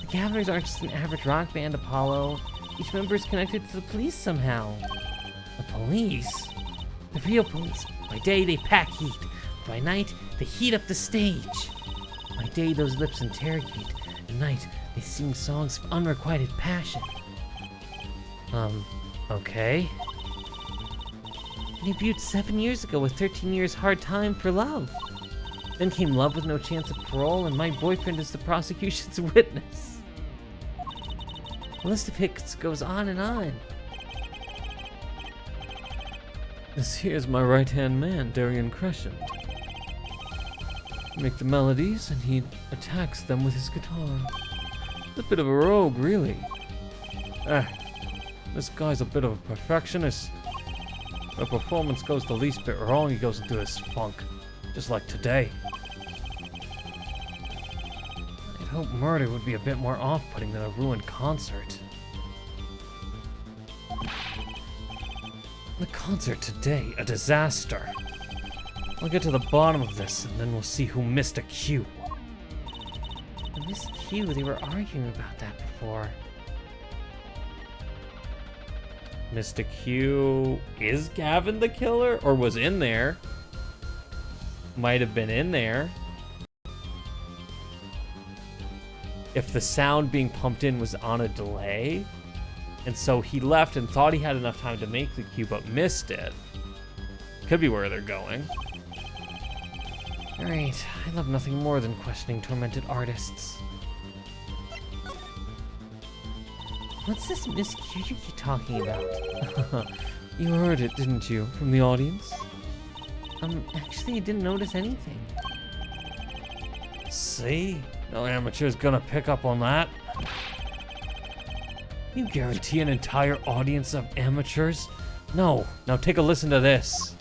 The Gaviners aren't just an average rock band, Apollo. Each member is connected to the police somehow. The police? The real police. By day, they pack heat. By night, they heat up the stage. By day, those lips interrogate. At night, they sing songs of unrequited passion. Okay. They debuted 7 years ago with 13 Years Hard Time for Love. Then came Love with No Chance of Parole and My Boyfriend is the Prosecution's Witness. The list of hits goes on and on. This here's my right-hand man, Darian Crescent. Make the melodies, and he attacks them with his guitar. A bit of a rogue, really. This guy's a bit of a perfectionist. If a performance goes the least bit wrong, he goes into his funk. Just like today. I'd hope murder would be a bit more off-putting than a ruined concert. The concert today, a disaster. I'll get to the bottom of this, and then we'll see who missed a cue. Miss Q, they were arguing about that before. Mr. Q, is Gavin the killer? Or was in there? Might have been in there. If the sound being pumped in was on a delay, and so he left and thought he had enough time to make the cue but missed it. Could be where they're going. Alright, I love nothing more than questioning tormented artists. What's this Miss Q you keep talking about? You heard it, didn't you, from the audience? Actually, I didn't notice anything. See? No amateur's gonna pick up on that. You guarantee an entire audience of amateurs? No. Now take a listen to this.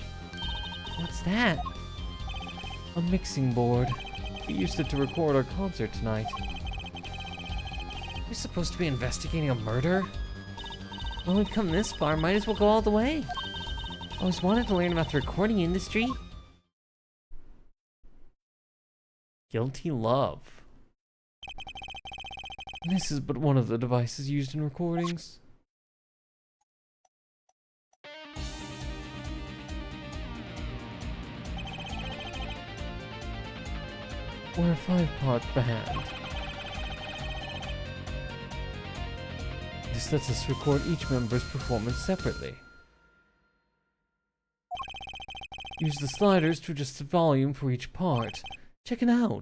What's that? A mixing board. We used it to record our concert tonight. We're supposed to be investigating a murder? Well, we've come this far, might as well go all the way. I always wanted to learn about the recording industry. Guilty love. This is but one of the devices used in recordings. We're a 5-part band. This lets us record each member's performance separately. Use the sliders to adjust the volume for each part. Check it out.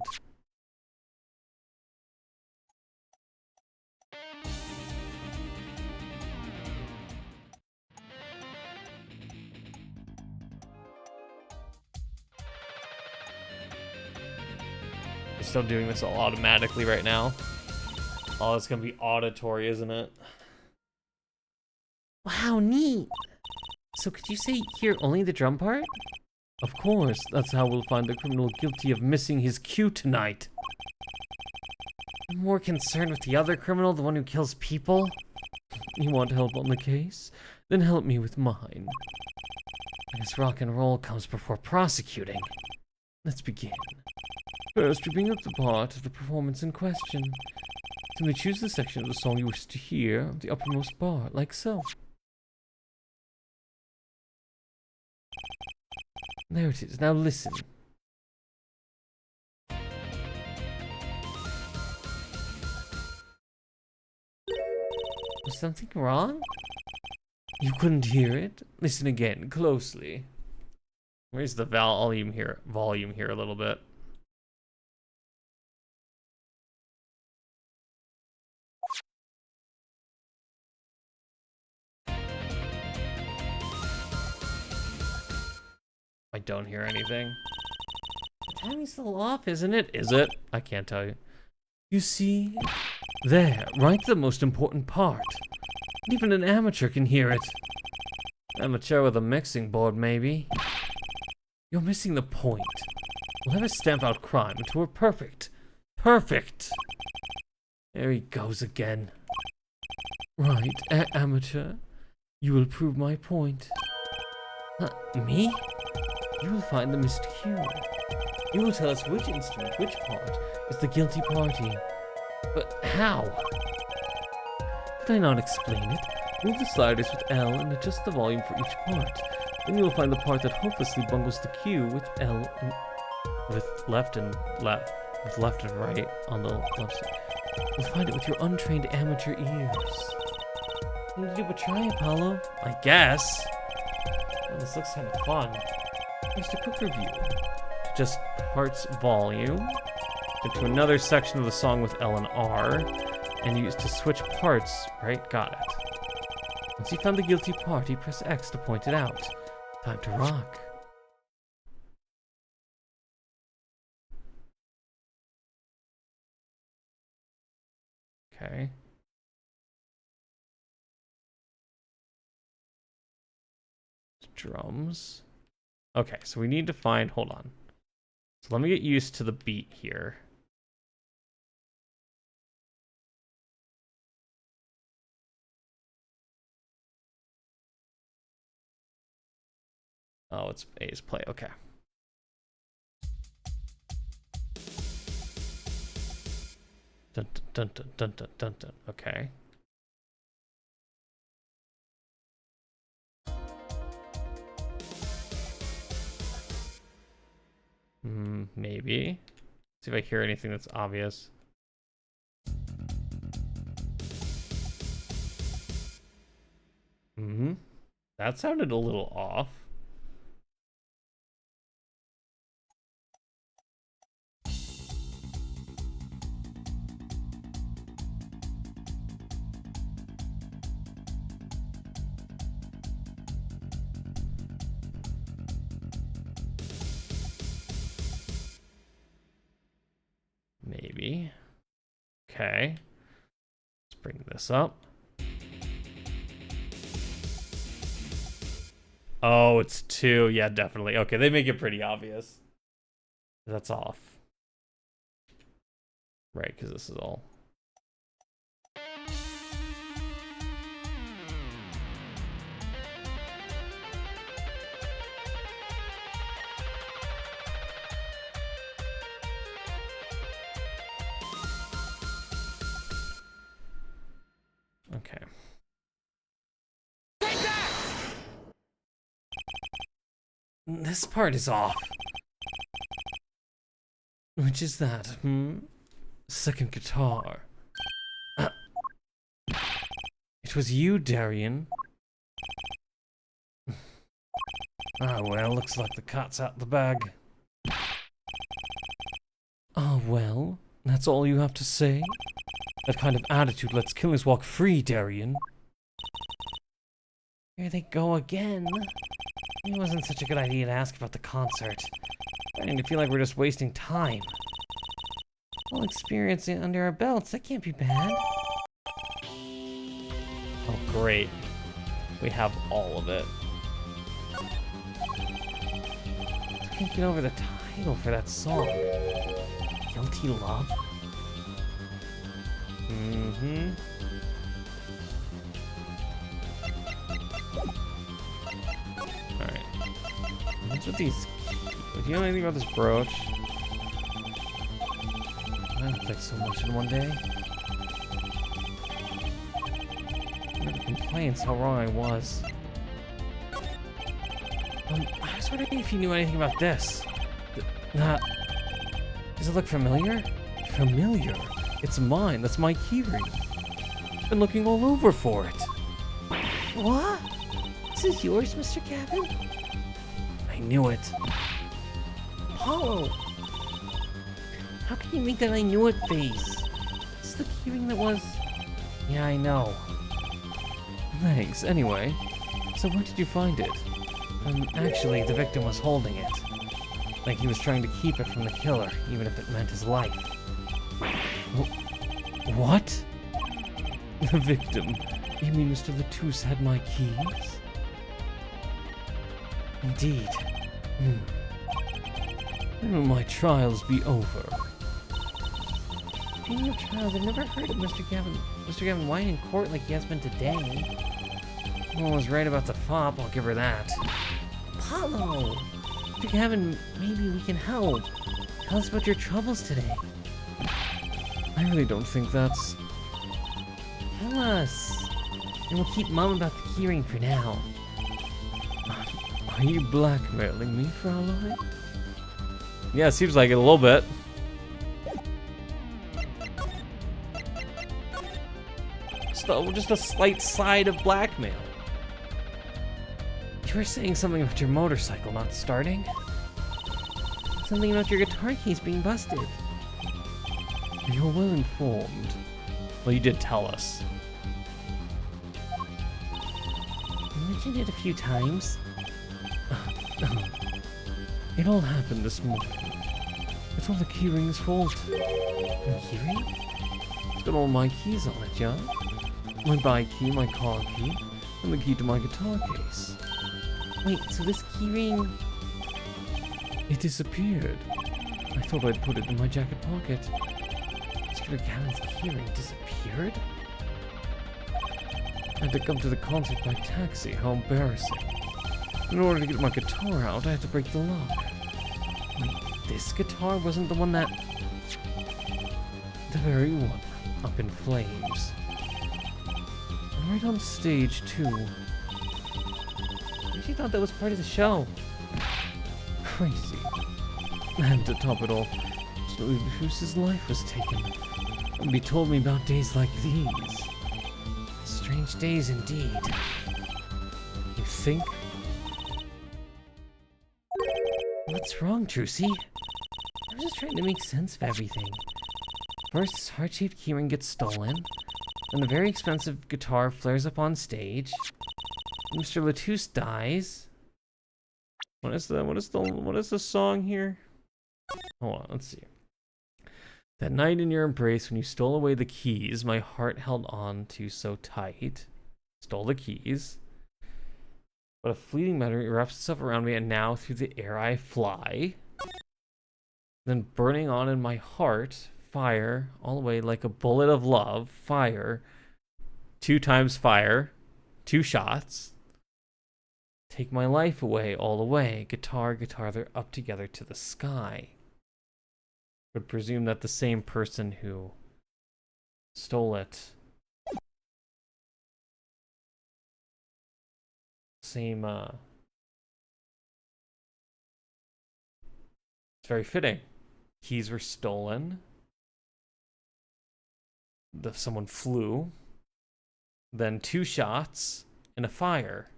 They're still doing this all automatically right now. Oh, it's gonna be auditory, isn't it? Wow, neat. So could you say hear only the drum part? Of course, that's how we'll find the criminal guilty of missing his cue tonight. I'm more concerned with the other criminal, the one who kills people. You want help on the case? Then help me with mine. I guess rock and roll comes before prosecuting. Let's begin. First, we bring up the part of the performance in question. Simply choose the section of the song you wish to hear, the uppermost bar, like so. There it is. Now listen. Was something wrong? You couldn't hear it? Listen again, closely. Raise the volume here a little bit. I don't hear anything. The timing's still off, isn't it? Is it? I can't tell you. You see? There, right to the most important part. Even an amateur can hear it. Amateur with a mixing board, maybe. You're missing the point. We'll have a stamp out crime until we're perfect. Perfect! There he goes again. Right, amateur. You will prove my point. Me? You will find the missed cue. You will tell us which instrument, which part, is the guilty party. But how? Did I not explain it? Move the sliders with L and adjust the volume for each part. Then you will find the part that hopelessly bungles the cue with L and with left and right on the left side. You'll find it with your untrained amateur ears. You need to do a try, Apollo. I guess. Well, this looks kind of fun. Just a quick review. Just parts volume. Into another section of the song with L and R. And use to switch parts, right? Got it. Once you found the guilty party, press X to point it out. Time to rock. Okay. Drums. Okay, so we need to find, hold on. So let me get used to the beat here. Oh, it's A's play, okay. Dun dun dun dun dun dun dun. Okay. Maybe. See if I hear anything that's obvious. That sounded a little off. Maybe. Okay. Let's bring this up. Oh, it's 2. Yeah, definitely. Okay, they make it pretty obvious. That's off. Right, because this is all. Okay. This part is off. Which is that, Second guitar. It was you, Darian. Ah, well, looks like the cat's out the bag. Ah, well, that's all you have to say? That kind of attitude lets killers walk free, Darian. Here they go again. It wasn't such a good idea to ask about the concert. Starting to feel like we're just wasting time. Full experience under our belts. That can't be bad. Oh, great. We have all of it. I can't get over the title for that song. Guilty Love? Mm-hmm. Alright. What's with these keys? Do you know anything about this brooch? I don't think so much in one day. Never complains how wrong I was. I was wondering if you knew anything about this. Does it look familiar? Familiar? It's mine. That's my keyring. I've been looking all over for it. What? This is yours, Mr. Gavin? I knew it. Apollo! How can you make that I knew it face? This is the keyring that was... Yeah, I know. Thanks. Anyway, so where did you find it? Actually, the victim was holding it. Like he was trying to keep it from the killer, even if it meant his life. What? The victim? You mean Mr. Latouche had my keys? Indeed. When will my trials be over? Being your child, I've never heard of Mr. Gavin whine in court like he has been today. Mom was right about the fop, I'll give her that. Apollo! Mr. Gavin, maybe we can help. Tell us about your troubles today. I really don't think that's... Tell us. And we'll keep Mom about the keyring for now. Are you blackmailing me, Fraulein? Yeah, it seems like it a little bit. Just a slight side of blackmail. You were saying something about your motorcycle not starting? Something about your guitar case being busted. You're well informed. Well, you did tell us. You mentioned it a few times. It all happened this morning. It's all the keyring's fault. The keyring? It's got all my keys on it, yeah? My bike key, my car key, and the key to my guitar case. Wait, so this keyring... It disappeared. I thought I'd put it in my jacket pocket. Mr. Gavin's keyring disappeared? I had to come to the concert by taxi. How embarrassing. In order to get my guitar out, I had to break the lock. Wait, this guitar wasn't the one that... The very one. Up in flames. And right on stage, too. She thought that was part of the show. Crazy. And to top it off, Mr. Latouche's life was taken. And he told me about days like these. Strange days indeed. You think? What's wrong, Trucy? I'm just trying to make sense of everything. First, this heart-shaped keyring gets stolen. Then the very expensive guitar flares up on stage. Mr. Latouche dies. What is the song here? Hold on, let's see. That night in your embrace, when you stole away the keys, my heart held on to so tight. Stole the keys. But a fleeting memory wraps itself around me, and now through the air I fly. Then burning on in my heart, fire, all the way like a bullet of love, fire. 2 times fire. 2 shots. Take my life away, all the way. Guitar, guitar, they're up together to the sky. Would presume that the same person who stole it. Same, it's very fitting. Keys were stolen. Someone flew. Then 2 shots and a fire.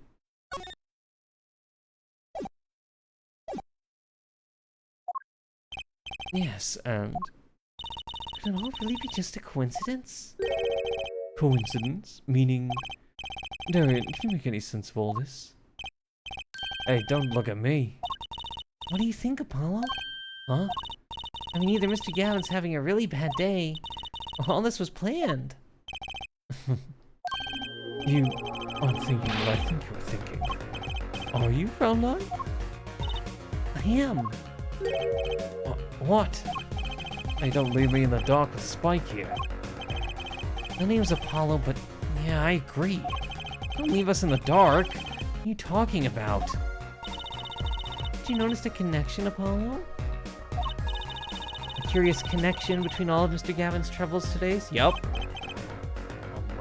Yes, and... Could it all really be just a coincidence? Coincidence? Meaning... Darian, can you make any sense of all this? Hey, don't look at me. What do you think, Apollo? Huh? I mean, either Mr. Gavin's having a really bad day, or all this was planned. You aren't thinking what I think you're thinking. Are you, Fraulein? I am. What? Hey, don't leave me in the dark with Spike here. My name's Apollo, but yeah, I agree. Don't leave us in the dark. What are you talking about? Did you notice the connection, Apollo? A curious connection between all of Mr. Gavin's troubles today? Yep.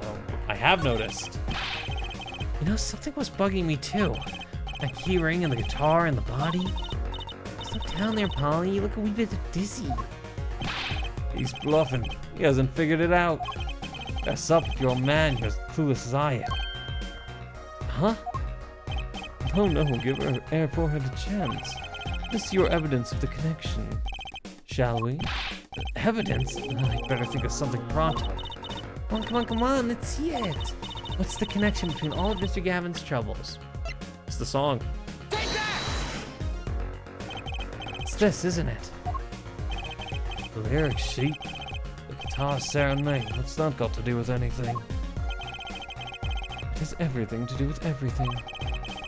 Well, I have noticed. You know, something was bugging me too. That key ring and the guitar and the body. Just look down there, Polly. You look a wee bit dizzy. He's bluffing. He hasn't figured it out. Fess up if you're a man, you're as clueless as I am. Huh? No, give her AA4 a chance. Let's see your evidence of the connection. Shall we? Evidence? I'd better think of something pronto. Come on, let's see it. What's the connection between all of Mr. Gavin's troubles? It's the song. It's this, isn't it? The lyric sheet. The guitar serenade. What's that got to do with anything? It has everything to do with everything.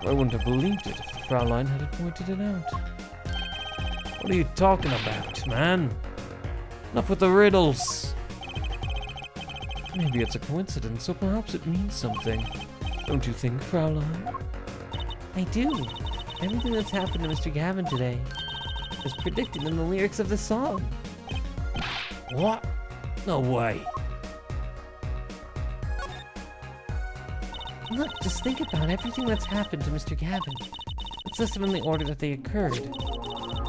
I wouldn't have believed it if the Fraulein had pointed it out. What are you talking about, man? Enough with the riddles. Maybe it's a coincidence, or perhaps it means something. Don't you think, Fraulein? I do. Everything that's happened to Mr. Gavin today is predicted in the lyrics of the song. What? No way. Look, just think about everything that's happened to Mr. Gavin. Let's list them in the order that they occurred.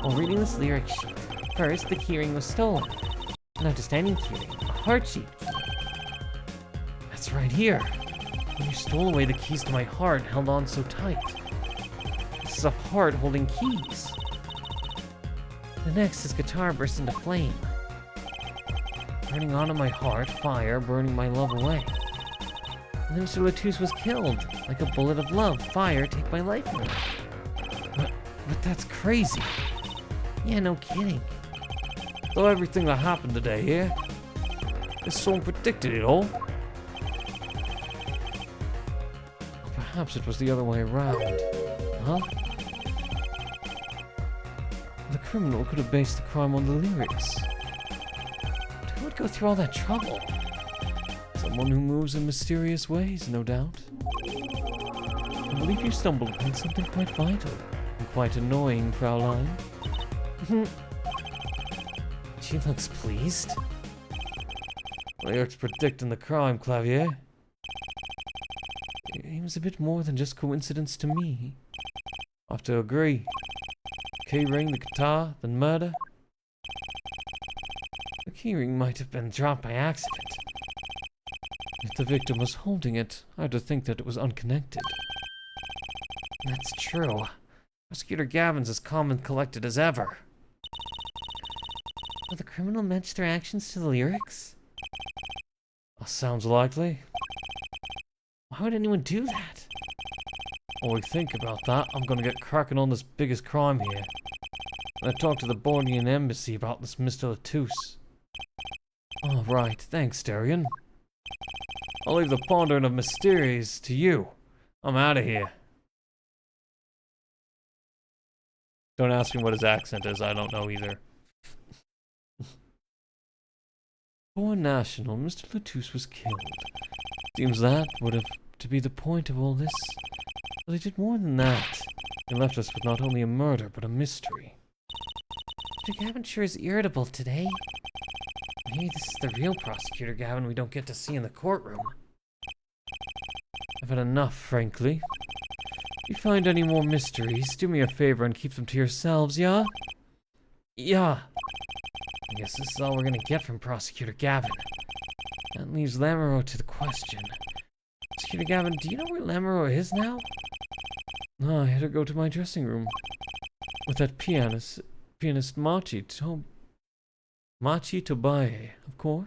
While reading this lyric sheet, first, the keyring was stolen. Not just any keyring, a heart-shaped key. That's right here. When you stole away the keys to my heart and held on so tight. This is a heart holding keys. The next, his guitar burst into flame. Burning onto my heart, fire, burning my love away. And then Mr. Latouche was killed. Like a bullet of love, fire, take my life away. But that's crazy. Yeah, no kidding. Though everything that happened today here, this song predicted it all. Or perhaps it was the other way around. Huh? The criminal could have based the crime on the lyrics. But who would go through all that trouble? Someone who moves in mysterious ways, no doubt. I believe you stumbled upon something quite vital and quite annoying, Fraulein. She looks pleased. Lyrics predicting the crime, Clavier. It seems a bit more than just coincidence to me. I have to agree. Keyring, the guitar, then murder. The keyring might have been dropped by accident. If the victim was holding it, I had to think that it was unconnected. That's true. Prosecutor Gavin's as calm and collected as ever. Will the criminal match their actions to the lyrics? Sounds likely. Why would anyone do that? While we think about that, I'm gonna get cracking on this biggest crime here. I talked to the Bornean embassy about this Mr. Latouche. All right, thanks, Darian. I'll leave the pondering of mysteries to you. I'm out of here. Don't ask me what his accent is, I don't know either. For a national, Mr. Latouche was killed. Seems that would have to be the point of all this. But they did more than that. They left us with not only a murder, but a mystery. Mr. Gavin sure is irritable today. Maybe this is the real Prosecutor Gavin we don't get to see in the courtroom. I've had enough, frankly. If you find any more mysteries, do me a favor and keep them to yourselves, yeah? Yeah. I guess this is all we're gonna get from Prosecutor Gavin. That leaves Lamoureux to the question. Prosecutor Gavin, do you know where Lamoureux is now? No, I had to go to my dressing room. With that pianist Machi Tobaye, of course.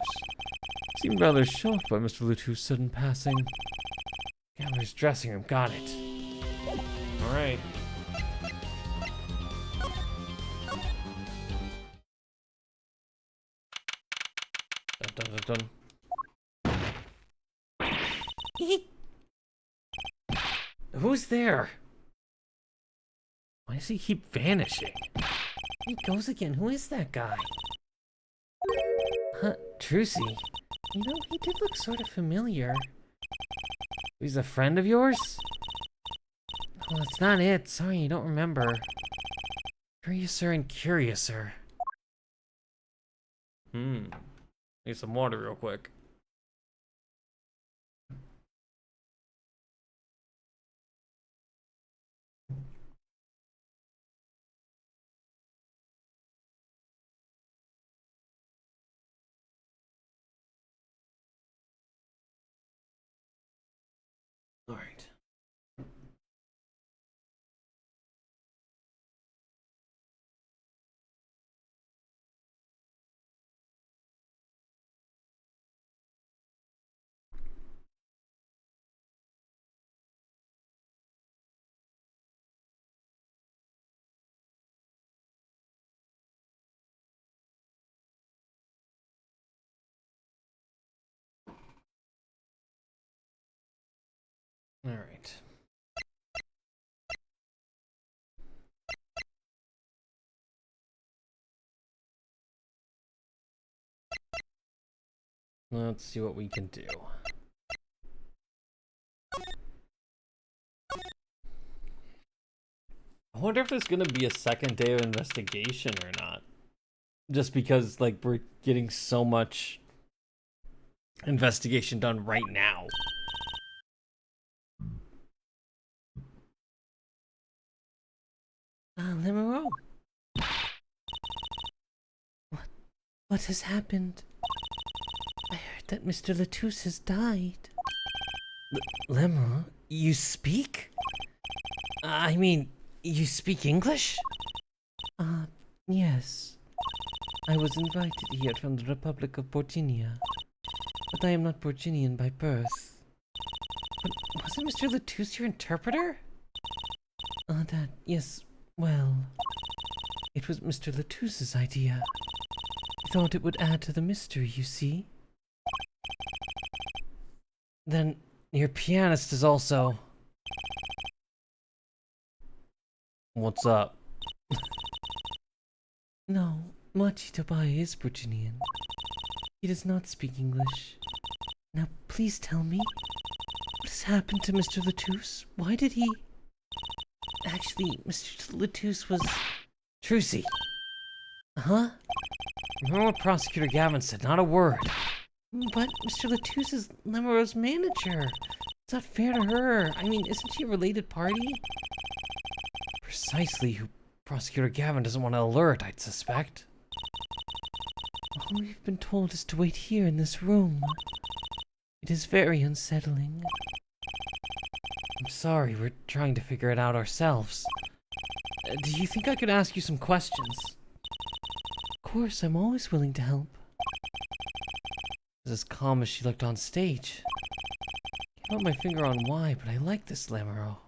Seemed rather shocked by Mr. Latouche's sudden passing. Gaviner's dressing room, got it. Alright. dun, dun, dun. Who's there? Why does he keep vanishing? He goes again. Who is that guy? Huh, Trucy. You know, he did look sort of familiar. He's a friend of yours? Oh, that's not it. Sorry, you don't remember. Curiouser and curiouser. Need some water real quick. All right. All right. Let's see what we can do. I wonder if there's gonna be a second day of investigation or not. Just because, like, we're getting so much investigation done right now. Lemuro? What has happened? I heard that Mr. Latouche has died. Lemma, you speak? I mean, you speak English? Yes. I was invited here from the Republic of Virginia, but I am not Virginian by birth. But wasn't Mr. Latouche your interpreter? Yes, well, it was Mr. Latouche's idea. He thought it would add to the mystery, you see. Then your pianist is also... What's up? No, Machi Tobai is Virginian. He does not speak English. Now, please tell me, what has happened to Mr. Latouche? Why did he... Actually, Mr. Latouche was... Trucy. Huh? Remember what Prosecutor Gavin said, not a word. But Mr. Latouche is Lemuro's manager. It's not fair to her. I mean, isn't she a related party? Precisely who Prosecutor Gavin doesn't want to alert, I'd suspect. All we've been told is to wait here in this room. It is very unsettling. I'm sorry, we're trying to figure it out ourselves. Do you think I could ask you some questions? Of course, I'm always willing to help. She's as calm as she looked on stage. Can't put my finger on why, but I like this Lemuro.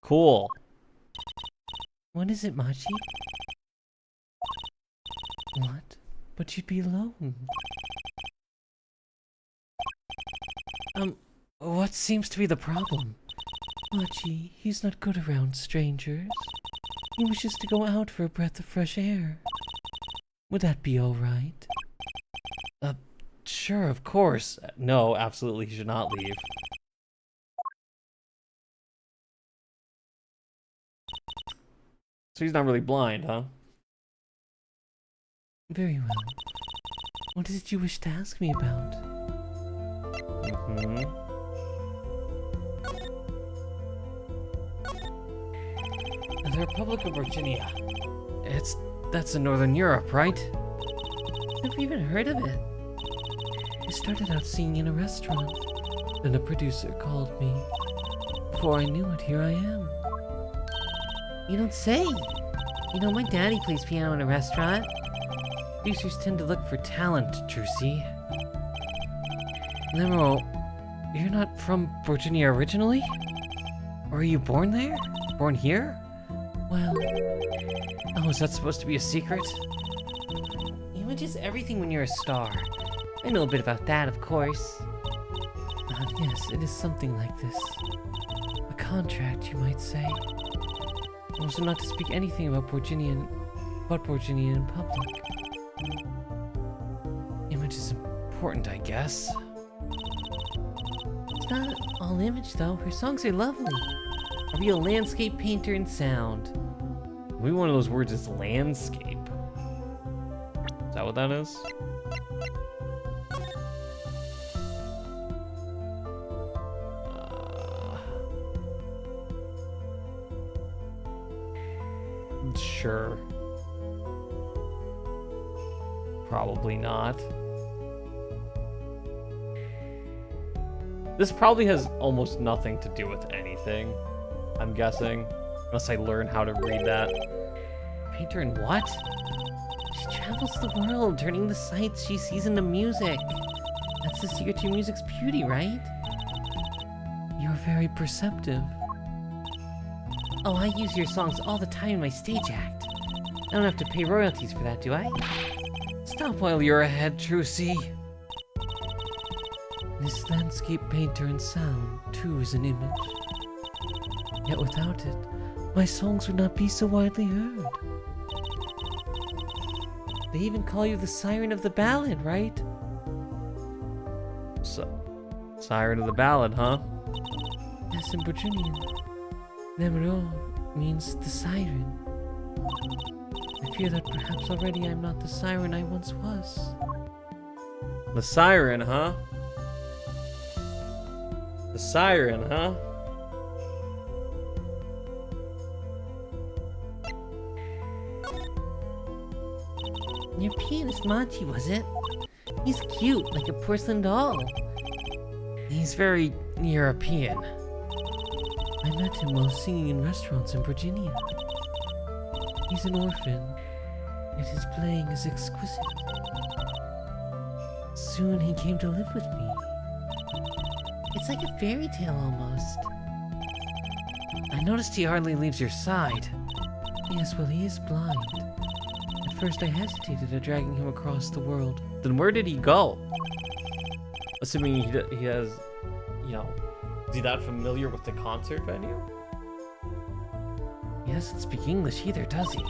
Cool. What is it, Machi? What? But you'd be alone. What seems to be the problem? Machi, he's not good around strangers. He wishes to go out for a breath of fresh air. Would that be alright? Sure, of course. No, absolutely, he should not leave. So he's not really blind, huh? Very well. What is it you wish to ask me about? The Republic of Virginia. That's in Northern Europe, right? Never even heard of it. I started out singing in a restaurant. Then a producer called me. Before I knew it, here I am. You don't say! You know, my daddy plays piano in a restaurant. Producers tend to look for talent, Trucy. Lemuro, you're not from Virginia originally? Or are you born there? Born here? Well... Oh, is that supposed to be a secret? Image is everything when you're a star. I know a bit about that, of course. Yes, it is something like this. A contract, you might say. Also not to speak anything about Borginian in public. Image is important, I guess. It's not all image, though. Her songs are lovely. A real landscape painter in sound. Maybe one of those words is landscape. Is that what that is? Sure. Probably not. This probably has almost nothing to do with anything, I'm guessing. Unless I learn how to read that. Painter in what? She travels the world, turning the sights she sees into music. That's the secret to your music's beauty, right? You're very perceptive. Oh, I use your songs all the time in my stage act. I don't have to pay royalties for that, do I? Stop while you're ahead, Trucy. This landscape painter in sound, too, is an image. Yet without it, my songs would not be so widely heard. They even call you the Siren of the Ballad, right? Siren of the Ballad, huh? Yes, in Virginian. Nemero means the siren. I fear that perhaps already I'm not the siren I once was. The Siren, huh? The Siren, huh? Your pianist Machi, was it? He's cute, like a porcelain doll. He's very European. I met him while singing in restaurants in Virginia. He's an orphan, yet his playing is exquisite. Soon he came to live with me. It's like a fairy tale almost. I noticed he hardly leaves your side. Yes, well, he is blind. At first I hesitated at dragging him across the world. Then where did he go? Assuming he has, you know, is he that familiar with the concert venue? He doesn't speak English either, does he?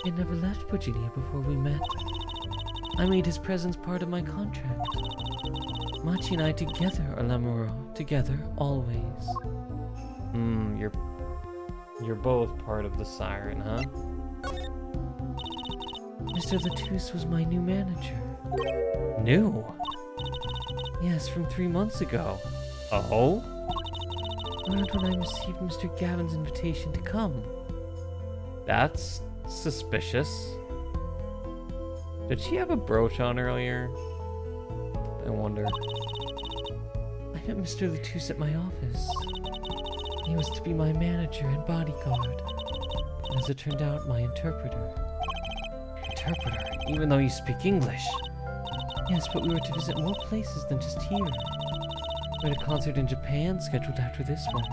He had never left Virginia before we met. I made his presence part of my contract. Machi and I together are Lamuro, together, always. You're both part of the Siren, huh? Mr. Latouche was my new manager. New? Yes, from 3 months ago. Oh? Around when I received Mr. Gavin's invitation to come. That's suspicious. Did she have a brooch on earlier? I wonder. I met Mr. Latouche at my office. He was to be my manager and bodyguard. And as it turned out, my interpreter. Interpreter? Even though you speak English? Yes, but we were to visit more places than just here. We had a concert in Japan scheduled after this one.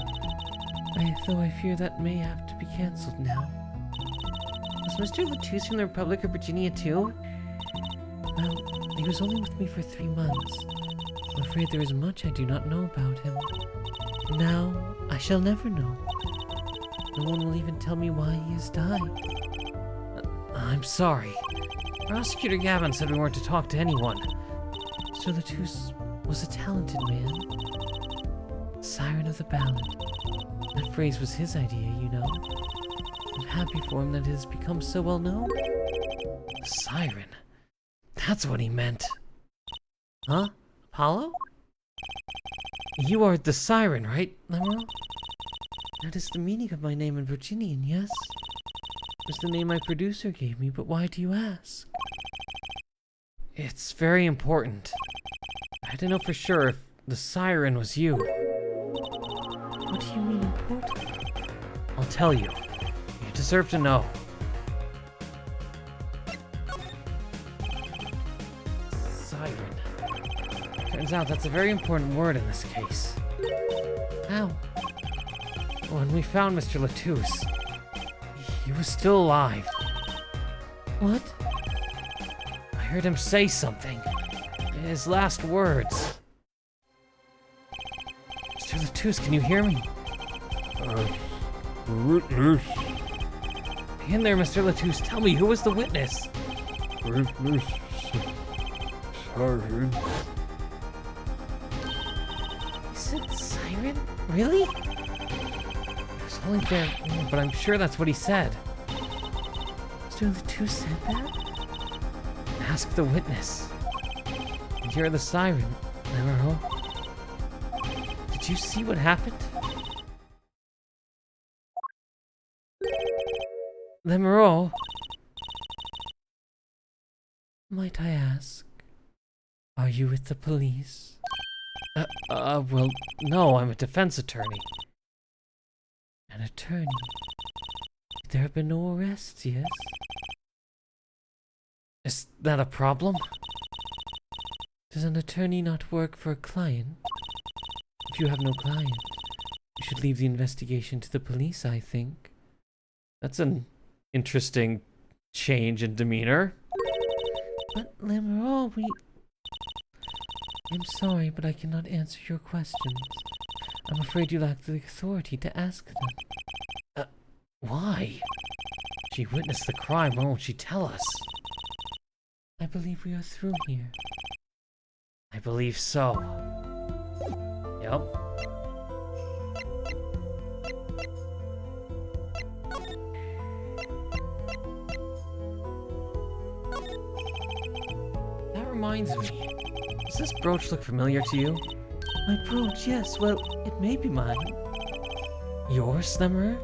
Though I fear that may have to be cancelled now. Was Mr. Latouche from the Republic of Virginia too? Well, he was only with me for 3 months. I'm afraid there is much I do not know about him. Now, I shall never know. No one will even tell me why he has died. I'm sorry. Prosecutor Gavin said we weren't to talk to anyone. Mr. Latouche was a talented man. Siren of the Ballad. That phrase was his idea, you know. I'm happy for him that it has become so well known. Siren? That's what he meant. Huh? Apollo? You are the Siren, right, Lamuro? That is the meaning of my name in Virginian, yes? It was the name my producer gave me, but why do you ask? It's very important. I had to know for sure if the Siren was you. What do you mean important? I'll tell you. You deserve to know. Siren. Turns out that's a very important word in this case. How? When we found Mr. Latouche, he was still alive. What? heard him say something. His last words. Mr. Latouche, can you hear me? Witness. In there, Mr. Latouche, tell me, who was the witness? Witness. Siren. He said siren? Really? I was only there, but I'm sure that's what he said. Mr. Latouche said that? Ask the witness. And hear the siren, Lemuro. Did you see what happened? Lemuro? Might I ask, are you with the police? Well, no, I'm a defense attorney. An attorney? There have been no arrests, yes? Is that a problem? Does an attorney not work for a client? If you have no client, you should leave the investigation to the police, I think. That's an interesting change in demeanor. But, Lemuro, I'm sorry, but I cannot answer your questions. I'm afraid you lack the authority to ask them. Why? She witnessed the crime, why won't she tell us? I believe we are through here. I believe so. Yep. That reminds me. Does this brooch look familiar to you? My brooch, yes. Well, it may be mine. Yours, Slimmer?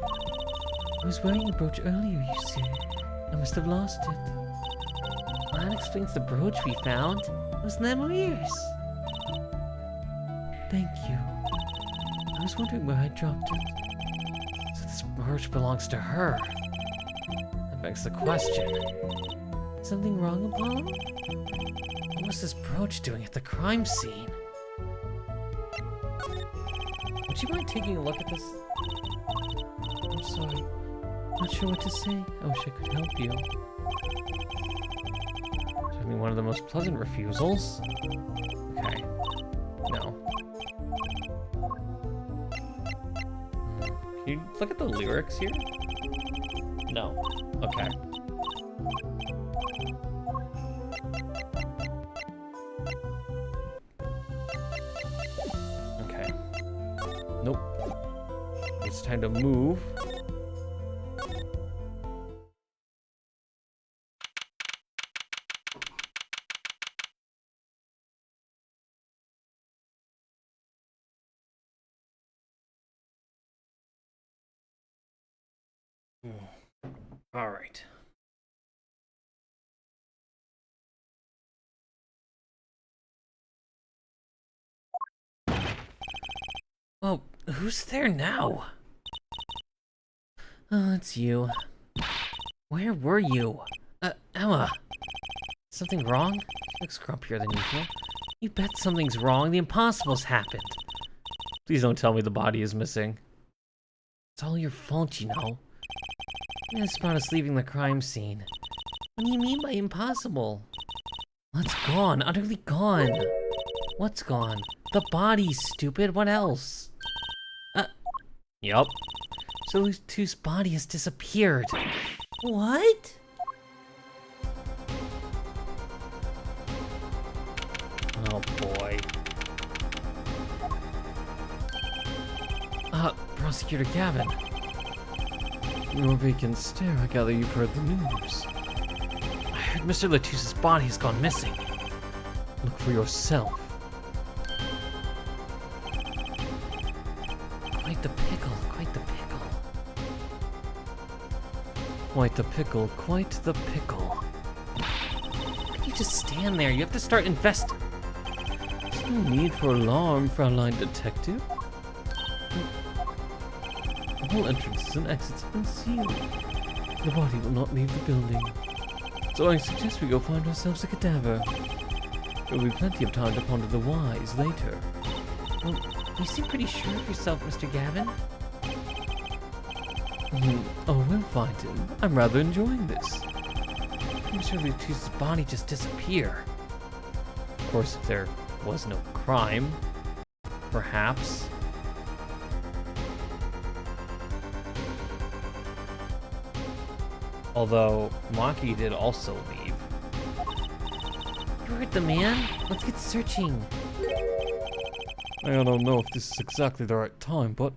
I was wearing a brooch earlier, you see. I must have lost it. Well, that explains the brooch we found. It was Lemurier's. Thank you. I was wondering where I dropped it. So this brooch belongs to her. That begs the question. Something wrong, Apollo? What was this brooch doing at the crime scene? Would you mind taking a look at this? I'm sorry. Not sure what to say. I wish I could help you. Certainly one of the most pleasant refusals. Okay. No. Can you look at the lyrics here? No. Okay. Okay. Nope. It's time to move. All right. Oh, who's there now? Oh, it's you. Where were you? Emma. Something wrong? She looks grumpier than usual. You bet something's wrong. The impossible's happened. Please don't tell me the body is missing. It's all your fault, you know. It's about us leaving the crime scene. What do you mean by impossible? Well, it's gone. Utterly gone. What's gone? The body, stupid. What else? Yup. So Latu's body has disappeared. What? Oh boy. Prosecutor Gavin. Your vacant stare, I gather you've heard the news. I heard Mr. Latouche's body has gone missing. Look for yourself. Quite the pickle, quite the pickle. Quite the pickle, quite the pickle. You just stand there. You have to start investing. There's no need for alarm, Fraulein Detective. All entrances and exits have been sealed. The body will not leave the building. So I suggest we go find ourselves a cadaver. There will be plenty of time to ponder the whys later. Well, you seem pretty sure of yourself, Mr. Gavin. Oh, we'll find him. I'm rather enjoying this. Mr. Lutuse's body just disappear. Of course, if there was no crime, perhaps. Although, Maki did also leave. You heard the man? Let's get searching. I don't know if this is exactly the right time, but...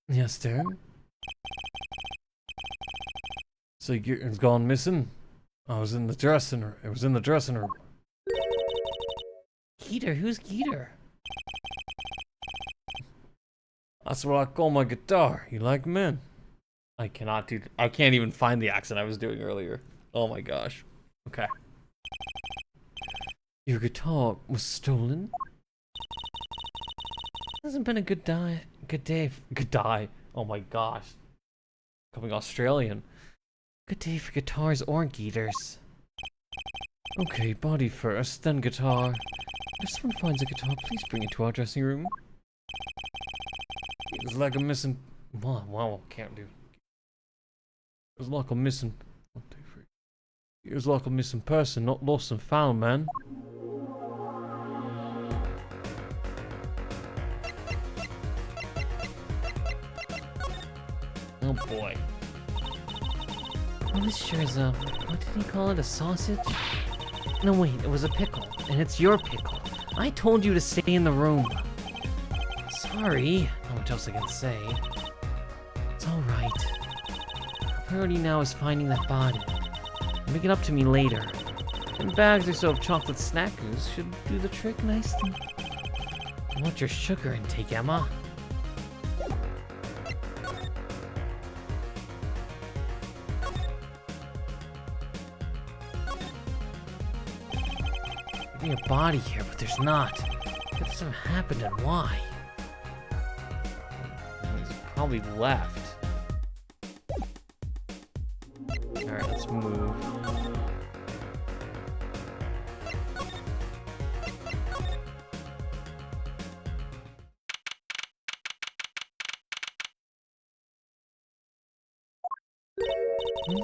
Yes, dear? So Geeter's gone missing? I was in the dressing room. It was in the dressing room. Geeter? Who's Geeter? That's what I call my guitar. You like men? I can't even find the accent I was doing earlier. Oh my gosh. Okay. Your guitar was stolen? Hasn't been a good day. Good die. Oh my gosh. Becoming Australian. Good day for guitars or Geeters. Okay, body first, then guitar. If someone finds a guitar, please bring it to our dressing room. It's like a missing... Wow, can't do. It's like a missing... 1, 2, 3. It was like a missing person, not lost and found, man. Oh boy. Oh, this sure is what did he call it, a sausage? No wait, it was a pickle, and it's your pickle. I told you to stay in the room. Sorry, not much else I can say. It's alright. Our priority now is finding that body. Make it up to me later. And bags or so of chocolate snackers should do the trick nicely. What's your sugar intake, Emma? There'd be a body here, but there's not. What has happened and why? He's probably left. Alright, let's move.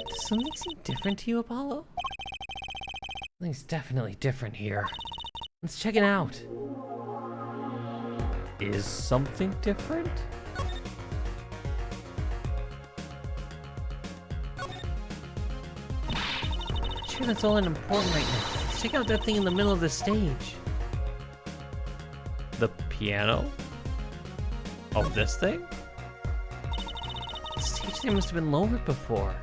Does something seem different to you, Apollo? Something's definitely different here. Let's check it out. Is something different? Sure, that's all important right now. Let's check out that thing in the middle of the stage. The piano? Oh, this thing? The stage there must have been lowered before.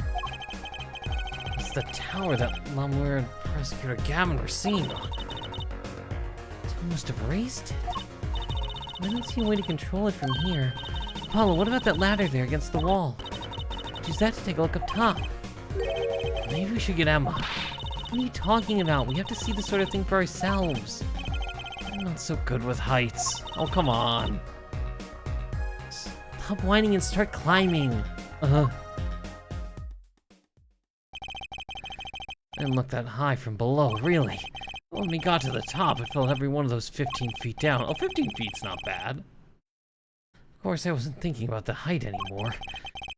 It's the tower that Lamur and Prosecutor Gavin were seeing on. Someone must have raised it. I don't see a way to control it from here. Apollo, what about that ladder there against the wall? Use that to take a look up top. Maybe we should get Emma. What are you talking about? We have to see this sort of thing for ourselves. I'm not so good with heights. Oh, come on. Stop whining and start climbing. I didn't look that high from below, really. When we got to the top, it felt every one of those 15 feet down. Oh, 15 feet's not bad. Of course, I wasn't thinking about the height anymore.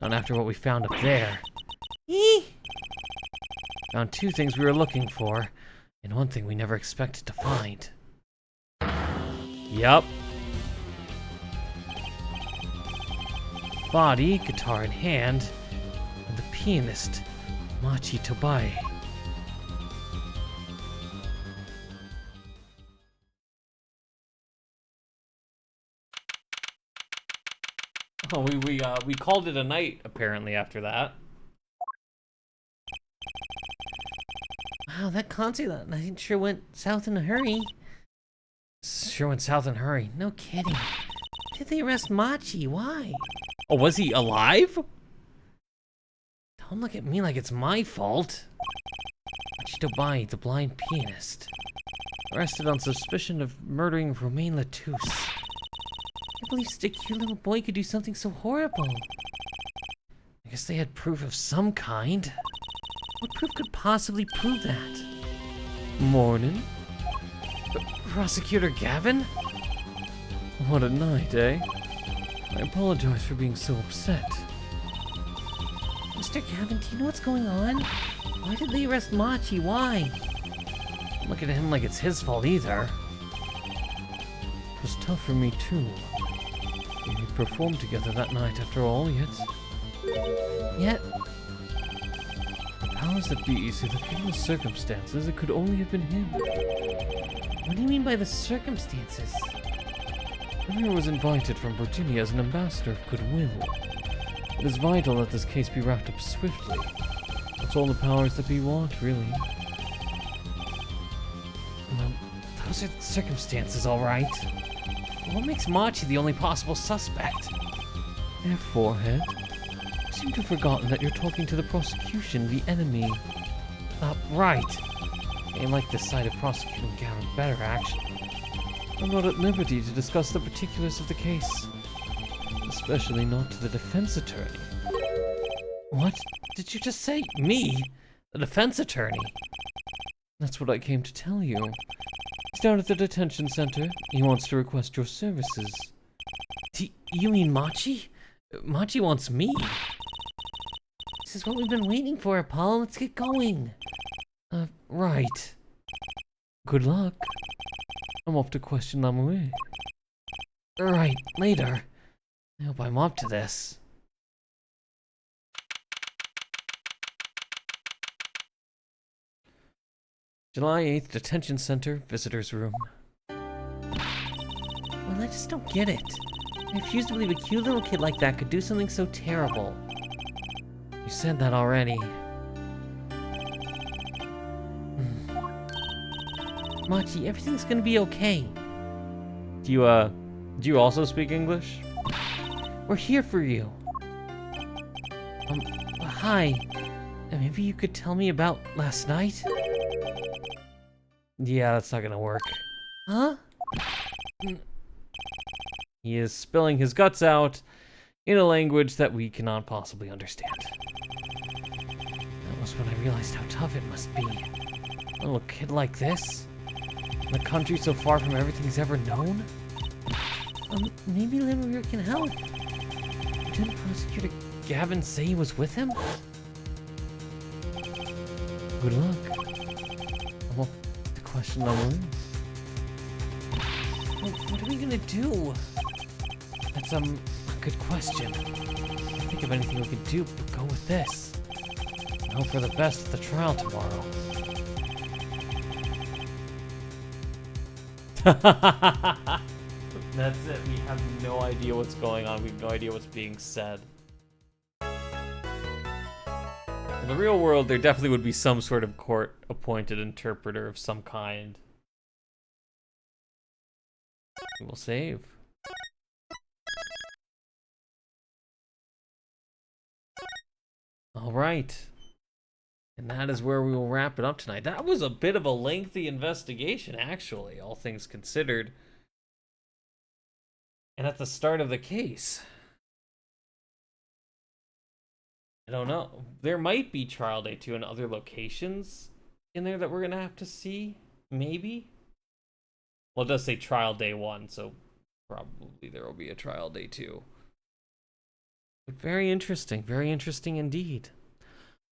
Not after what we found up there. Eee! Found 2 things we were looking for, and 1 thing we never expected to find. Yup. Body, guitar in hand, and the pianist, Machi Tobai. Oh, we called it a night apparently after that. Wow, that concert that night sure went south in a hurry. Sure went south in a hurry. No kidding. Did they arrest Machi? Why? Oh, was he alive? Don't look at me like it's my fault. Machi Tobai, the blind pianist. Arrested on suspicion of murdering Romain Latouche. I can't believe such a cute little boy could do something so horrible. I guess they had proof of some kind. What proof could possibly prove that? Morning. Prosecutor Gavin? What a night, eh? I apologize for being so upset. I'm Mr. Gavin, do you know what's going on? Why did they arrest Machi? Why? Don't look at him like it's his fault either. It was tough for me too. We performed together that night after all, yet the powers that be say that given the circumstances, it could only have been him. What do you mean by the circumstances? Amir was invited from Virginia as an ambassador of goodwill. It is vital that this case be wrapped up swiftly. That's all the powers that be want, really. Well, those are the circumstances, all right. What makes Machi the only possible suspect? Therefore, Head, you seem to have forgotten that you're talking to the prosecution, the enemy. Right. I like this side of prosecuting Gavin better, actually. I'm not at liberty to discuss the particulars of the case, especially not to the defense attorney. What? Did you just say me? The defense attorney? That's what I came to tell you. He's down at the detention center. He wants to request your services. You mean Machi? Machi wants me. This is what we've been waiting for, Apollo. Let's get going. Right. Good luck. I'm off to question Lamoué. Right, later. I hope I'm up to this. July 8th, detention center, visitor's room. Well, I just don't get it. I refuse to believe a cute little kid like that could do something so terrible. You said that already. Machi, everything's gonna be okay. Do you also speak English? We're here for you. Hi. Maybe you could tell me about last night? Yeah, that's not gonna work. Huh? He is spilling his guts out in a language that we cannot possibly understand. That was when I realized how tough it must be. A little kid like this? In a country so far from everything he's ever known? Maybe Lemurier can help. Didn't Prosecutor Gavin say he was with him? Good luck. I'm off to question Lamoué. What are we gonna do? That's a good question. I can't think of anything we could do but go with this. And hope for the best at the trial tomorrow. That's it. We have no idea what's going on. We have no idea what's being said. In the real world, there definitely would be some sort of court-appointed interpreter of some kind. We'll save. All right. And that is where we will wrap it up tonight. That was a bit of a lengthy investigation, actually, all things considered. And at the start of the case, I don't know. There might be Trial Day 2 in other locations in there that we're going to have to see. Maybe. Well, it does say Trial Day 1, so probably there will be a Trial Day 2. But very interesting indeed.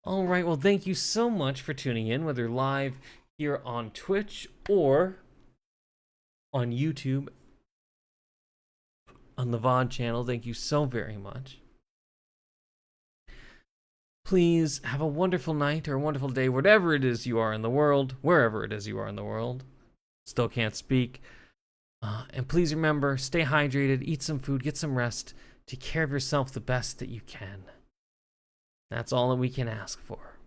All right, well, thank you so much for tuning in, whether live here on Twitch or on YouTube, on the VOD channel. Thank you so very much. Please have a wonderful night or a wonderful day, whatever it is you are in the world, wherever it is you are in the world. Still can't speak. And please remember, stay hydrated, eat some food, get some rest, take care of yourself the best that you can. That's all that we can ask for.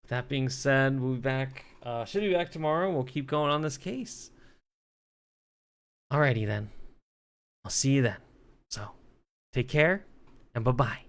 With that being said, we'll be back. Should be back tomorrow. We'll keep going on this case. Alrighty then. I'll see you then. So, take care and bye-bye.